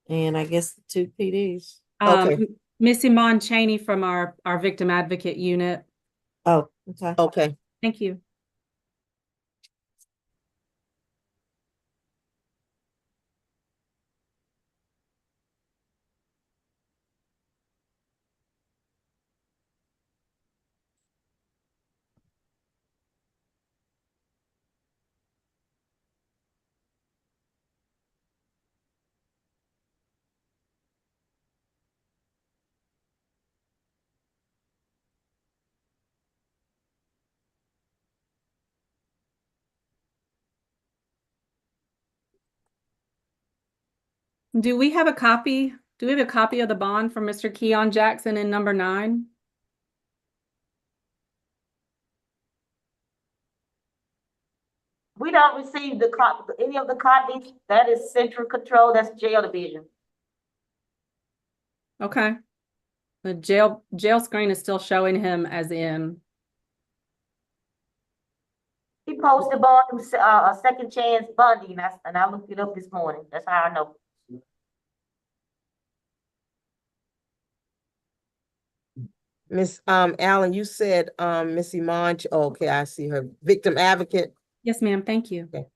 And I guess the two PDs. Okay. Miss Iman Cheney from our victim advocate unit. Oh, okay. Okay. Thank you. Do we have a copy? Do we have a copy of the bond from Mr. Keon Jackson in number 9? We don't receive any of the copies. That is central control, that's jail division. Okay. The jail screen is still showing him as in. He posted bond through a second chance funding, and I looked it up this morning. That's how I know. Miss Allen, you said Miss Iman, okay, I see her. Victim advocate. Yes, ma'am. Thank you. Okay.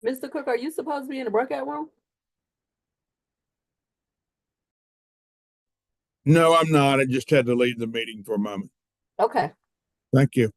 Mr. Cook, are you supposed to be in the breakout room? No, I'm not. I just had to leave the meeting for a moment. Okay. Thank you.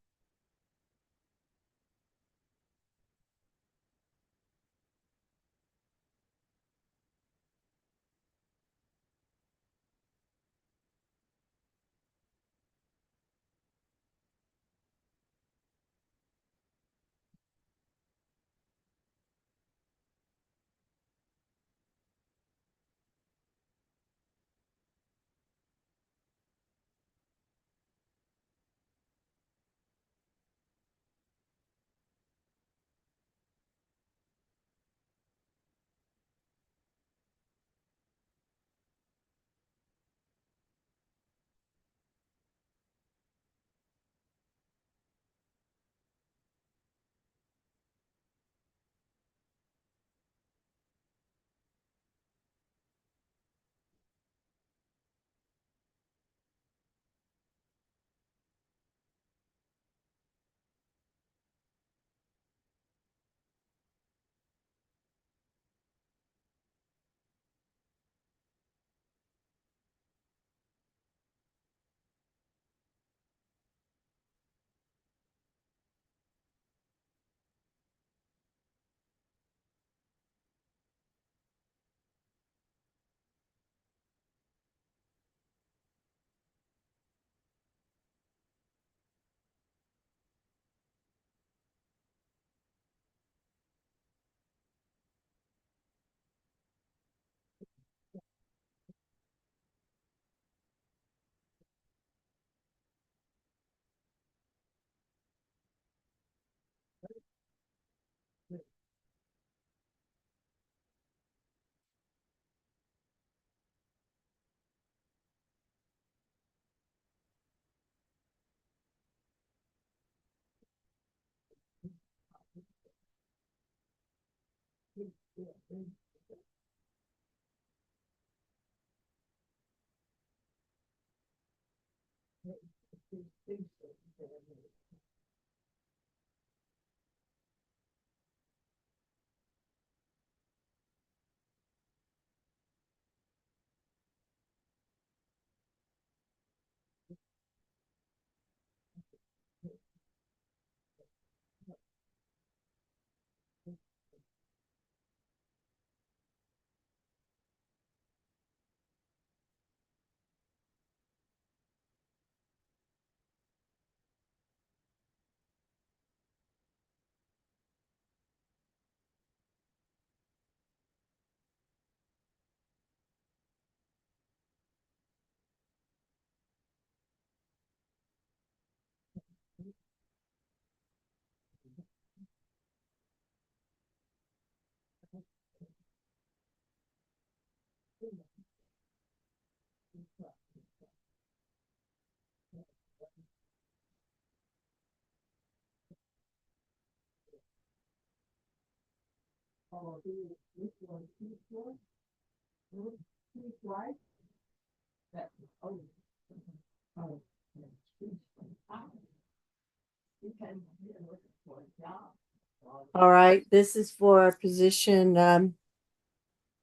All right, this is for position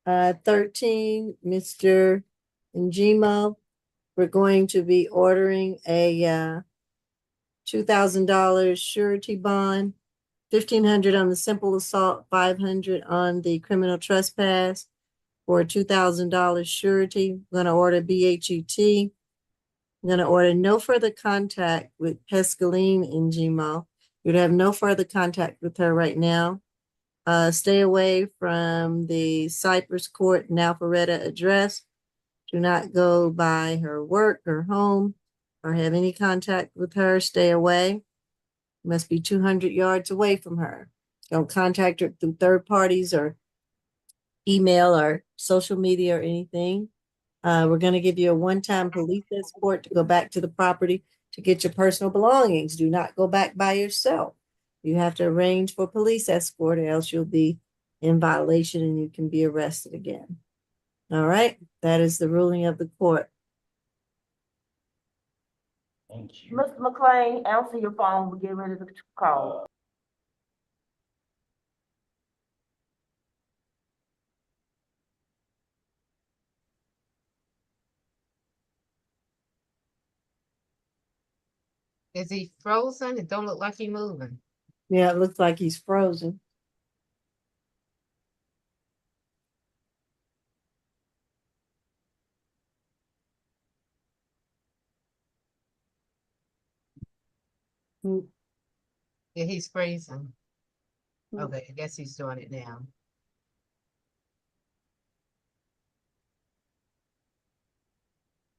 13, Mr. Njimo. We're going to be ordering a $2,000 surety bond, $1,500 on the simple assault, $500 on the criminal trespass for a $2,000 surety. I'm gonna order BHUT. I'm gonna order no further contact with Pescaline in Gmo. You'd have no further contact with her right now. Stay away from the Cypress Court and Alpharetta address. Do not go by her work or home or have any contact with her. Stay away. You must be 200 yards away from her. Don't contact her through third parties or email or social media or anything. We're going to give you a one-time police escort to go back to the property to get your personal belongings. Do not go back by yourself. You have to arrange for police escort or else you'll be in violation and you can be arrested again. All right, that is the ruling of the court. Mr. McLean, answer your phone, we'll get ready to call. Is he frozen? It don't look like he moving. Yeah, it looks like he's frozen. Mm. Yeah, he's freezing. Okay, I guess he's doing it now.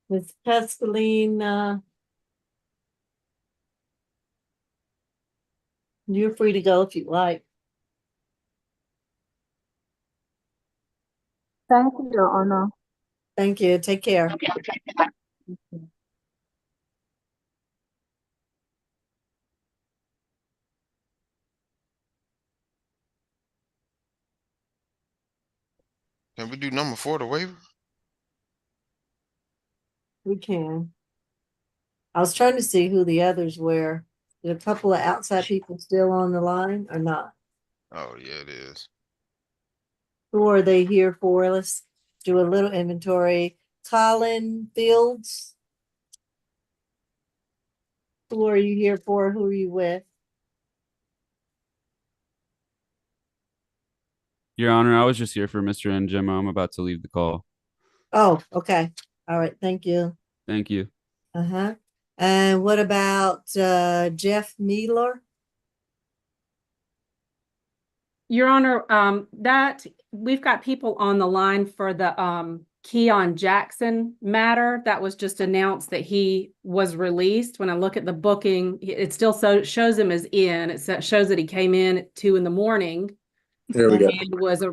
Ms. Pescaline, you're free to go if you like. Thank you, Your Honor. Thank you. Take care. Can we do number 4, the waiver? We can. I was trying to see who the others were. Did a couple of outside people still on the line or not? Oh, yeah, it is. Who are they here for? Let's do a little inventory. Colin Fields. Who are you here for? Who are you with? Your Honor, I was just here for Mr. Njema. I'm about to leave the call. Oh, okay. All right. Thank you. Thank you. Uh-huh. And what about Jeff Mealer? Your Honor, that we've got people on the line for the Keon Jackson matter that was just announced that he was released. When I look at the booking, it still shows him as in. It shows that he came in at 2 a.m. There we go. and was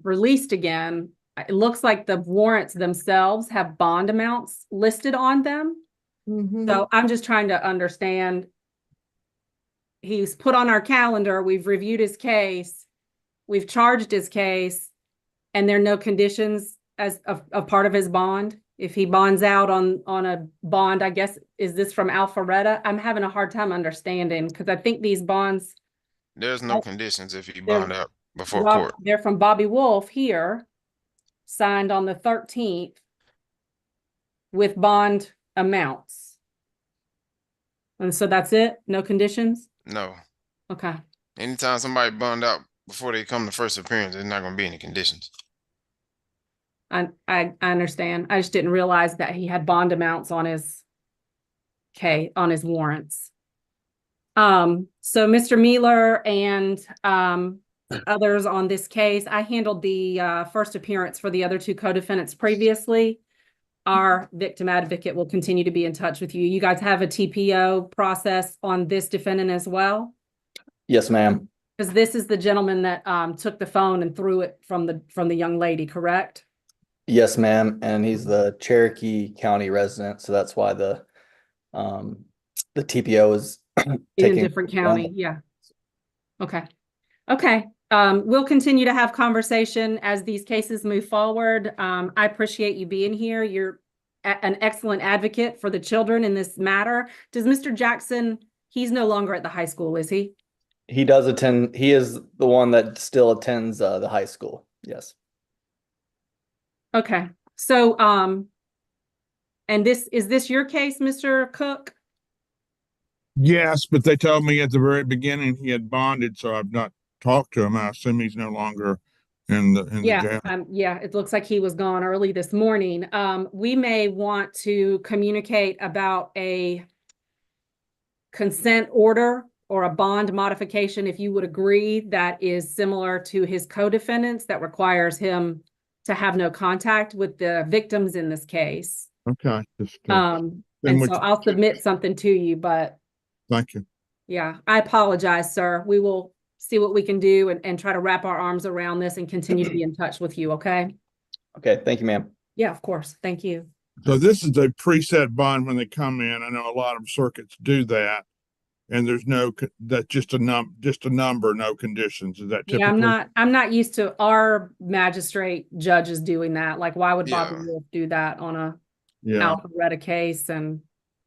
released again. It looks like the warrants themselves have bond amounts listed on them. So I'm just trying to understand. He's put on our calendar. We've reviewed his case. We've charged his case, and there are no conditions as a part of his bond. If he bonds out on a bond, I guess, is this from Alpharetta? I'm having a hard time understanding because I think these bonds. There's no conditions if you bond out before court. They're from Bobby Wolf here, signed on the 13th with bond amounts. And so that's it? No conditions? No. Okay. Anytime somebody bond out before they come to first appearance, there's not going to be any conditions. I understand. I just didn't realize that he had bond amounts on his warrants. So Mr. Mealer and others on this case, I handled the first appearance for the other 2 co-defendants previously. Our victim advocate will continue to be in touch with you. You guys have a TPO process on this defendant as well? Yes, ma'am. Because this is the gentleman that took the phone and threw it from the young lady, correct? Yes, ma'am. And he's the Cherokee County resident, so that's why the TPO is In a different county, yeah. Okay. Okay. We'll continue to have conversation as these cases move forward. I appreciate you being here. You're an excellent advocate for the children in this matter. Does Mr. Jackson, he's no longer at the high school, is he? He does attend. He is the one that still attends the high school. Yes. Okay. So, and is this your case, Mr. Cook? Yes, but they told me at the very beginning he had bonded, so I've not talked to him. I assume he's no longer in the jail. Yeah, it looks like he was gone early this morning. We may want to communicate about a consent order or a bond modification, if you would agree, that is similar to his co-defendants, that requires him to have no contact with the victims in this case. Okay. And so I'll submit something to you, but thank you. Yeah, I apologize, sir. We will see what we can do and try to wrap our arms around this and continue to be in touch with you, okay? Okay, thank you, ma'am. Yeah, of course. Thank you. So this is a preset bond when they come in. I know a lot of circuits do that. And there's that's just a number, no conditions. Is that typical? Yeah, I'm not used to our magistrate judges doing that. Like, why would Bobby Wolf do that on a Alpharetta case? And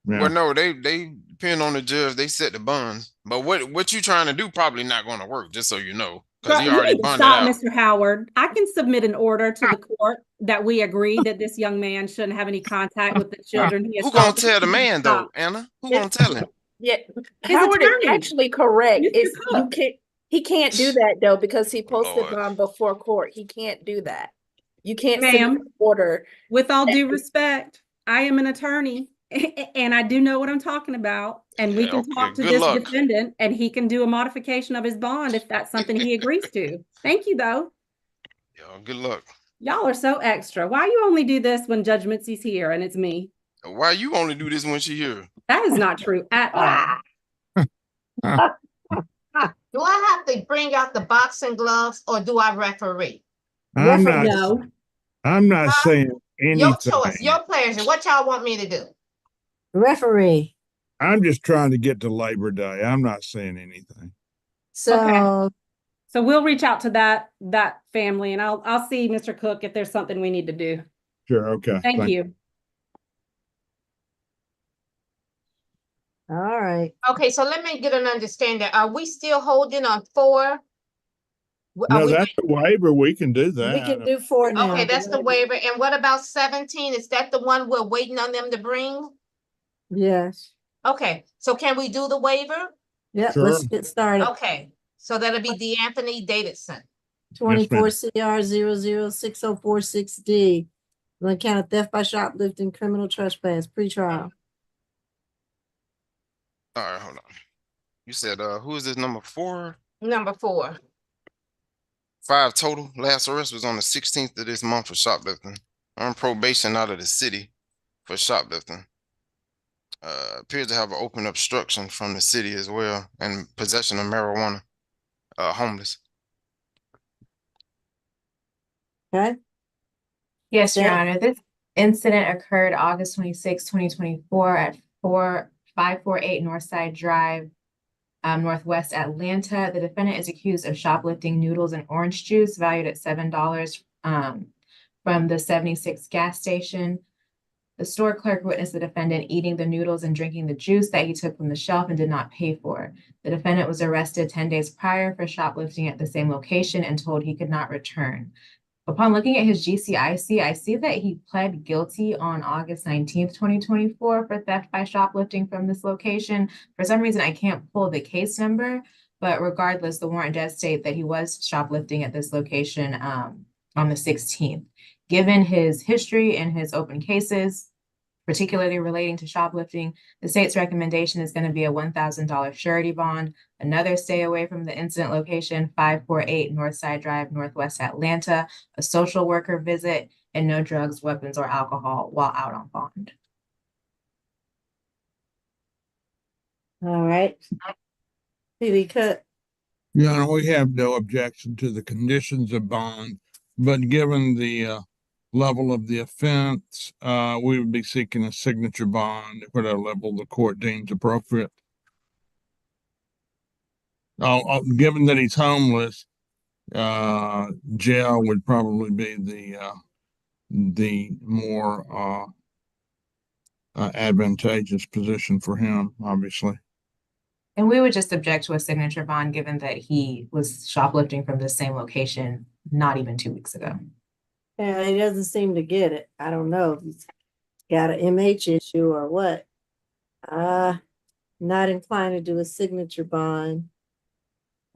well, no, they depend on the judge. They set the bonds, but what you trying to do probably not going to work. Just so you know, because he already bonded out. Mr. Howard, I can submit an order to the court that we agree that this young man shouldn't have any contact with the children. Who gonna tell the man though, Anna? Who gonna tell him? Yeah, His Howard is attorney. actually correct. Mr. It's, you Cook. can't, he can't do that though, because he posted Lord. bond before court. He can't do that. You can't send Ma'am, an order. with all due respect, I am an attorney and I do know what I'm talking about. And we Yeah, can okay. talk to Good this luck. defendant and he can do a modification of his bond if that's something he agrees to. Thank you, though. Yeah, good luck. Y'all are so extra. Why you only do this when Judge Mitzi's here and it's me? Why you only do this when she here? That is not true at all. Do I have to bring out the boxing gloves or do I referee? I'm not, No. I'm not saying Your choice, anything. your pleasure. What y'all want me to do? Referee. I'm just trying to get to Labor Day. I'm not saying anything. So, Okay. So we'll reach out to that family and I'll see Mr. Cook if there's something we need to do. Sure, okay. Thank you. all right. Okay, so let me get an understanding. Are we still holding on 4? No, that's a waiver. We can do that. We can do 4 now. Okay, that's the waiver. And what about 17? Is that the one we're waiting on them to bring? Yes. Okay, so can we do the waiver? Yep, Sure. let's get started. Okay, so that'll be DeAnthony Davidson. 24 CR 0060446D. On account of theft by shoplifting, criminal trespass, pretrial. All right, hold on. You said who is this number 4? Number 4. 5 total. Last arrest was on the 16th of this month for shoplifting. On probation out of the city for shoplifting. Appears to have an open obstruction from the city as well and possession of marijuana. Homeless. Okay. Yes, Your Steph? Honor. This incident occurred August 26, 2024 at 4548 Northside Drive, Northwest Atlanta. The defendant is accused of shoplifting noodles and orange juice valued at $7 from the 76 gas station. The store clerk witnessed the defendant eating the noodles and drinking the juice that he took from the shelf and did not pay for. The defendant was arrested 10 days prior for shoplifting at the same location and told he could not return. Upon looking at his GCIC, I see that he pled guilty on August 19th, 2024 for theft by shoplifting from this location. For some reason, I can't pull the case number, but regardless, the warrant does state that he was shoplifting at this location on the 16th. Given his history and his open cases, particularly relating to shoplifting, the state's recommendation is going to be a $1,000 surety bond, another stay away from the incident location, 548 Northside Drive, Northwest Atlanta, a social worker visit, and no drugs, weapons, or alcohol while out on bond. All right. PB Cook. Yeah, we have no objection to the conditions of bond, but given the level of the offense, we would be seeking a signature bond at whatever level the court deems appropriate. Given that he's homeless, jail would probably be the more advantageous position for him, obviously. And we would just object to a signature bond given that he was shoplifting from the same location not even 2 weeks ago. Yeah, he doesn't seem to get it. I don't know if he's got an MH issue or what. Not inclined to do a signature bond.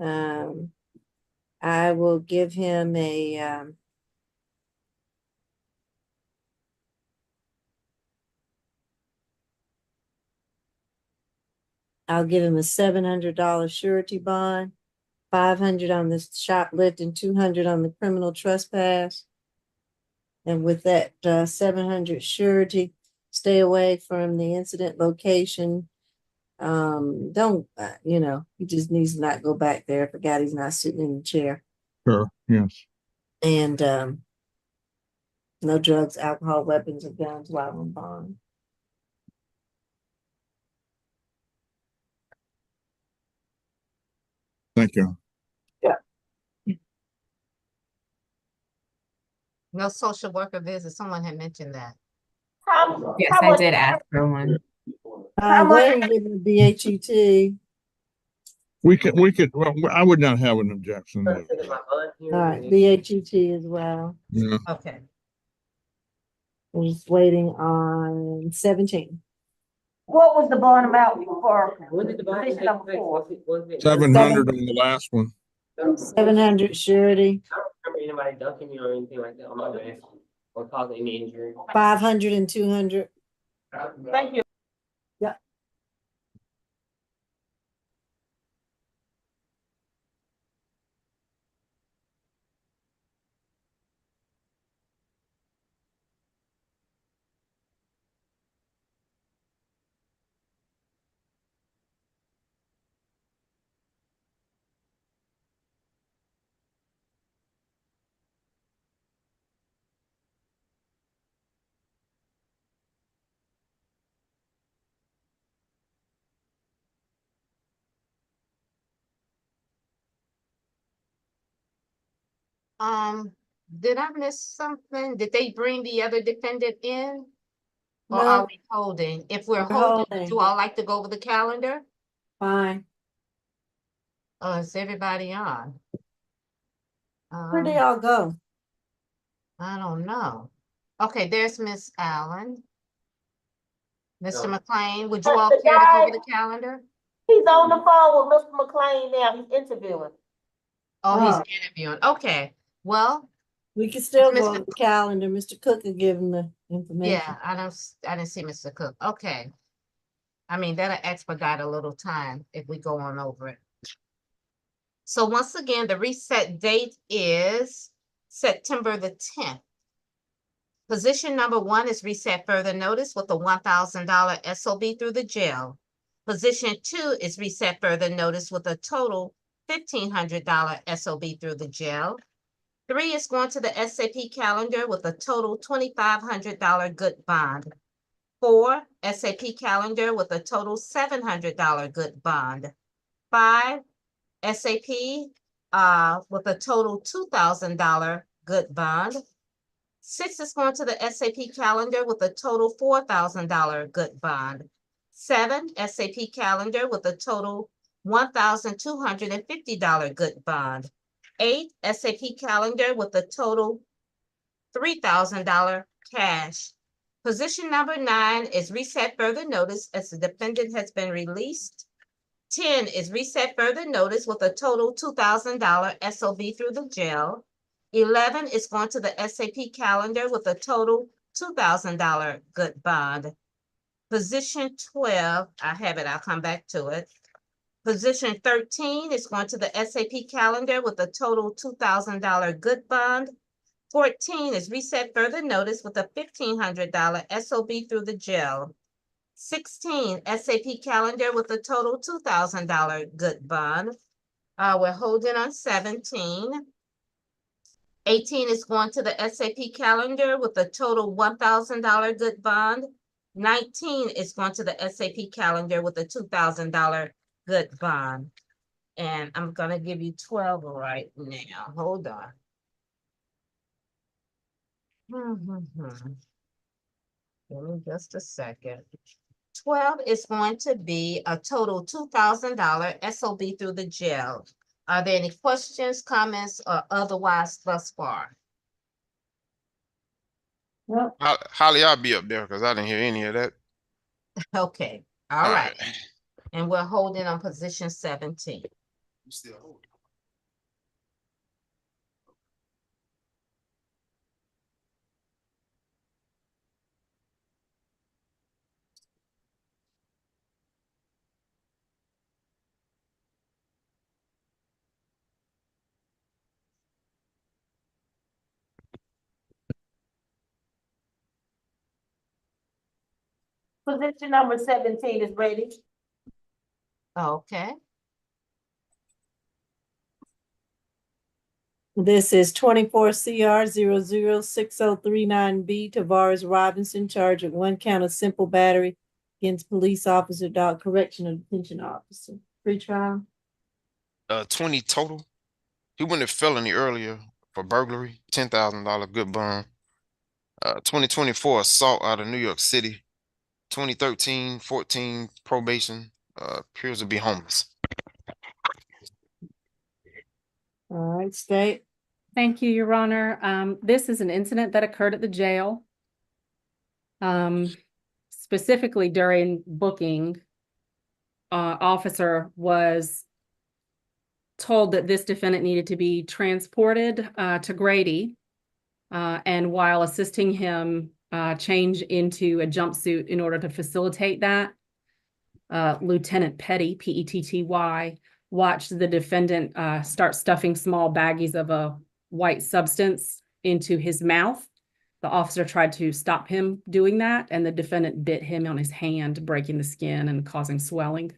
I will give him a I'll give him a $700 surety bond, 500 on the shoplifting, 200 on the criminal trespass. And with that 700 surety, stay away from the incident location. Don't, he just needs to not go back there. I forgot he's not sitting in the chair. Sure, yes. And no drugs, alcohol, weapons, or guns while on bond. Thank you. Yeah. No social worker visit. Someone had mentioned that. Yes, I did ask for one. Go ahead and give him the BHET. We could, well, I would not have an objection. All right, BHET as well. Yeah. Okay. We're just waiting on 17. What was the bond amount for position number 4? 700 on the last one. 700 surety, I don't remember anybody ducking me or anything like that on my way or causing any injury. 500 and 200. Thank you. Yeah. Did I miss something? Did they bring the other defendant in? Or No. are we holding? If we're We're holding, holding. do I like to go over the calendar? Fine. Or is everybody on? Where'd they all go? I don't know. Okay, there's Miss Allen. Mr. McLean, would you all The care to go guy- over the calendar? He's on the phone with Mr. McLean now. He's interviewing. Oh, he's Oh. interviewing. Okay, well, We can still Mr. go on the calendar. Mr. Cook will give them the information. yeah, I didn't see Mr. Cook. Okay. I mean, that'll expedite a little time if we go on over it. So once again, the reset date is September the 10th. Position number 1 is reset further notice with a $1,000 SOB through the jail. Position 2 is reset further notice with a total $1,500 SOB through the jail. 3 is going to the SAP calendar with a total $2,500 good bond. 4, SAP calendar with a total $700 good bond. 5, SAP with a total $2,000 good bond. 6 is going to the SAP calendar with a total $4,000 good bond. 7, SAP calendar with a total $1,250 good bond. 8, SAP calendar with a total $3,000 cash. Position number 9 is reset further notice as the defendant has been released. 10 is reset further notice with a total $2,000 SOB through the jail. 11 is going to the SAP calendar with a total $2,000 good bond. Position 12, I have it, I'll come back to it. Position 13 is going to the SAP calendar with a total $2,000 good bond. 14 is reset further notice with a $1,500 SOB through the jail. 16, SAP calendar with a total $2,000 good bond. We're holding on 17. 18 is going to the SAP calendar with a total $1,000 good bond. 19 is going to the SAP calendar with a $2,000 good bond. And I'm gonna give you 12 right now. Hold on. Give me just a second. 12 is going to be a total $2,000 SOB through the jail. Are there any questions, comments, or otherwise thus far? Well, Holly, I'll be up there because I didn't hear any of that. Okay, all right. And we're holding on position 17. Position number 17 is ready. Okay. This is 24 CR 006039B Tavares Robinson, charged with 1 count of simple battery against police officer, dog correctional detention officer. Pre-trial. 20 total. He went to felony earlier for burglary, $10,000 good bond. 2024 assault out of New York City. 2013, 14 probation. Appears to be homeless. All right, state. Thank you, Your Honor. This is an incident that occurred at the jail. specifically during booking, officer was told that this defendant needed to be transported to Grady, and while assisting him change into a jumpsuit in order to facilitate that, Lieutenant Petty, Petty, watched the defendant start stuffing small baggies of a white substance into his mouth. The officer tried to stop him doing that, and the defendant bit him on his hand, breaking the skin and causing swelling.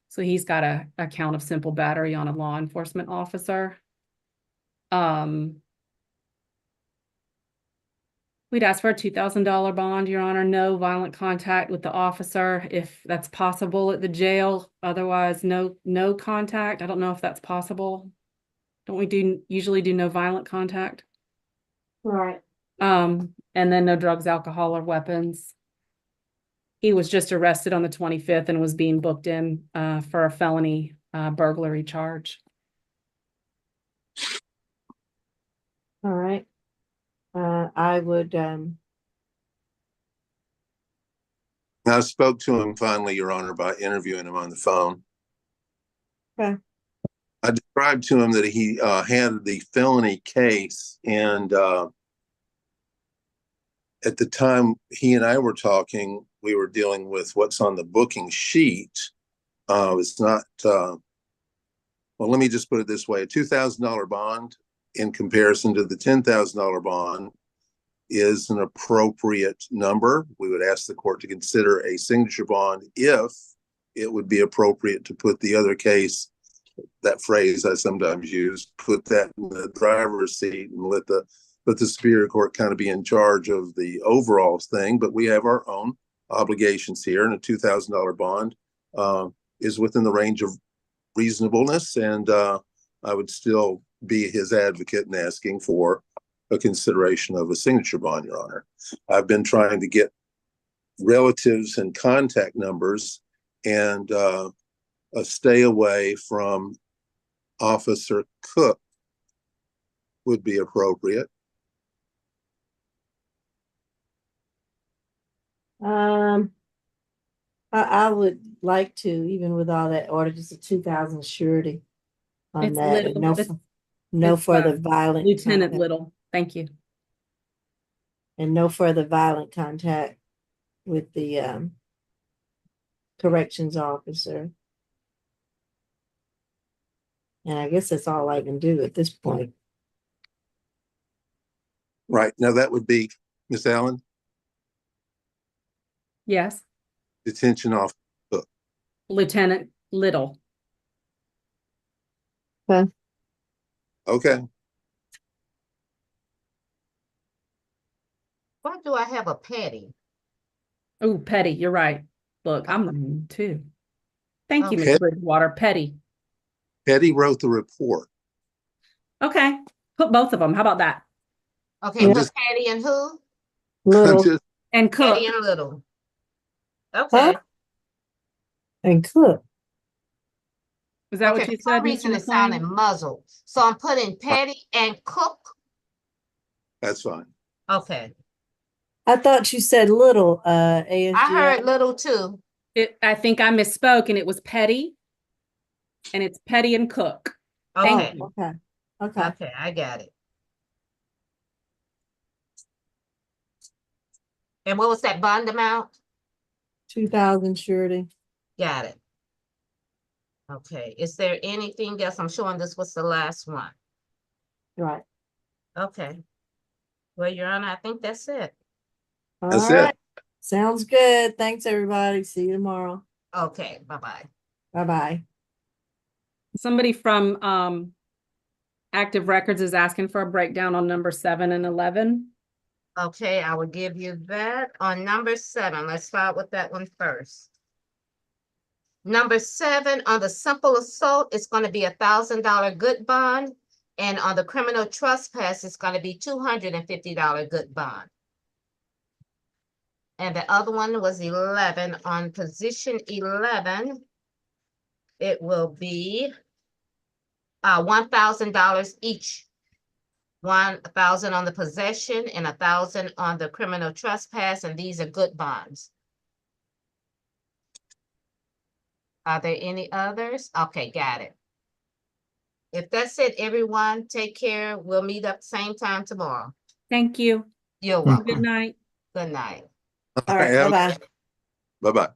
So he's got a count of simple battery on a law enforcement officer. We'd ask for a $2,000 bond, Your Honor. No violent contact with the officer if that's possible at the jail. Otherwise, no contact. I don't know if that's possible. Don't we usually do no violent contact? Right. And then no drugs, alcohol, or weapons. He was just arrested on the 25th and was being booked in for a felony burglary charge. All right. I would, I spoke to him finally, Your Honor, by interviewing him on the phone. Okay. I described to him that he had the felony case, and at the time he and I were talking, we were dealing with what's on the booking sheet. It's not, well, let me just put it this way. A $2,000 bond in comparison to the $10,000 bond is an appropriate number. We would ask the court to consider a signature bond if it would be appropriate to put the other case, that phrase I sometimes use, put that in the driver's seat and let the Superior Court kind of be in charge of the overall thing. But we have our own obligations here, and a $2,000 bond is within the range of reasonableness, and I would still be his advocate in asking for a consideration of a signature bond, Your Honor. I've been trying to get relatives and contact numbers, and a stay away from Officer Cook would be appropriate. I would like to, even with all that order, just a 2,000 surety on It's that. And Little. no It's, further violent Lieutenant contact. Little. Thank you. And no further violent contact with the corrections officer. And I guess that's all I can do at this point. Right. Now that would be, Miss Allen, Yes. detention officer Cook. Lieutenant Little. Okay. Okay. Why do I have a Petty? Oh, Petty, you're right. Look, I'm learning too. Thank you, Ms. Okay. Bridgewater. Petty. Petty wrote the report. Okay. Put both of them. How about that? Okay, I'm put just- Petty and who? Little. just- And Cook. Petty and Little. Okay. And Cook. Is that what Okay, you for some said, reason Mr. it sounded McLean? muzzled. So I'm putting Petty and Cook. That's fine. Okay. I thought you said Little, ASG. I heard Little too. I think I misspoke and it was Petty. And it's Petty and Cook. Thank Okay. you. Okay. Okay. Okay, I got it. And what was that bond amount? 2,000 surety. Got it. Okay, is there anything else? I'm showing this was the last one. Right. Okay. Well, Your Honor, I think that's it. That's All it. right. Sounds good. Thanks, everybody. See you tomorrow. Okay, bye-bye. Bye-bye. Somebody from Active Records is asking for a breakdown on number 7 and 11. Okay, I will give you that. On number 7, let's start with that one first. Number 7, on the simple assault, it's going to be $1,000 good bond. And on the criminal trespass, it's going to be $250 good bond. And the other one was 11. On position 11, it will be $1,000 each. 1,000 on the possession and 1,000 on the criminal trespass, and these are good bonds. Are there any others? Okay, got it. If that's it, everyone, take care. We'll meet up same time tomorrow. Thank you. You're Good welcome. night. Good night. All right, bye-bye. Bye-bye.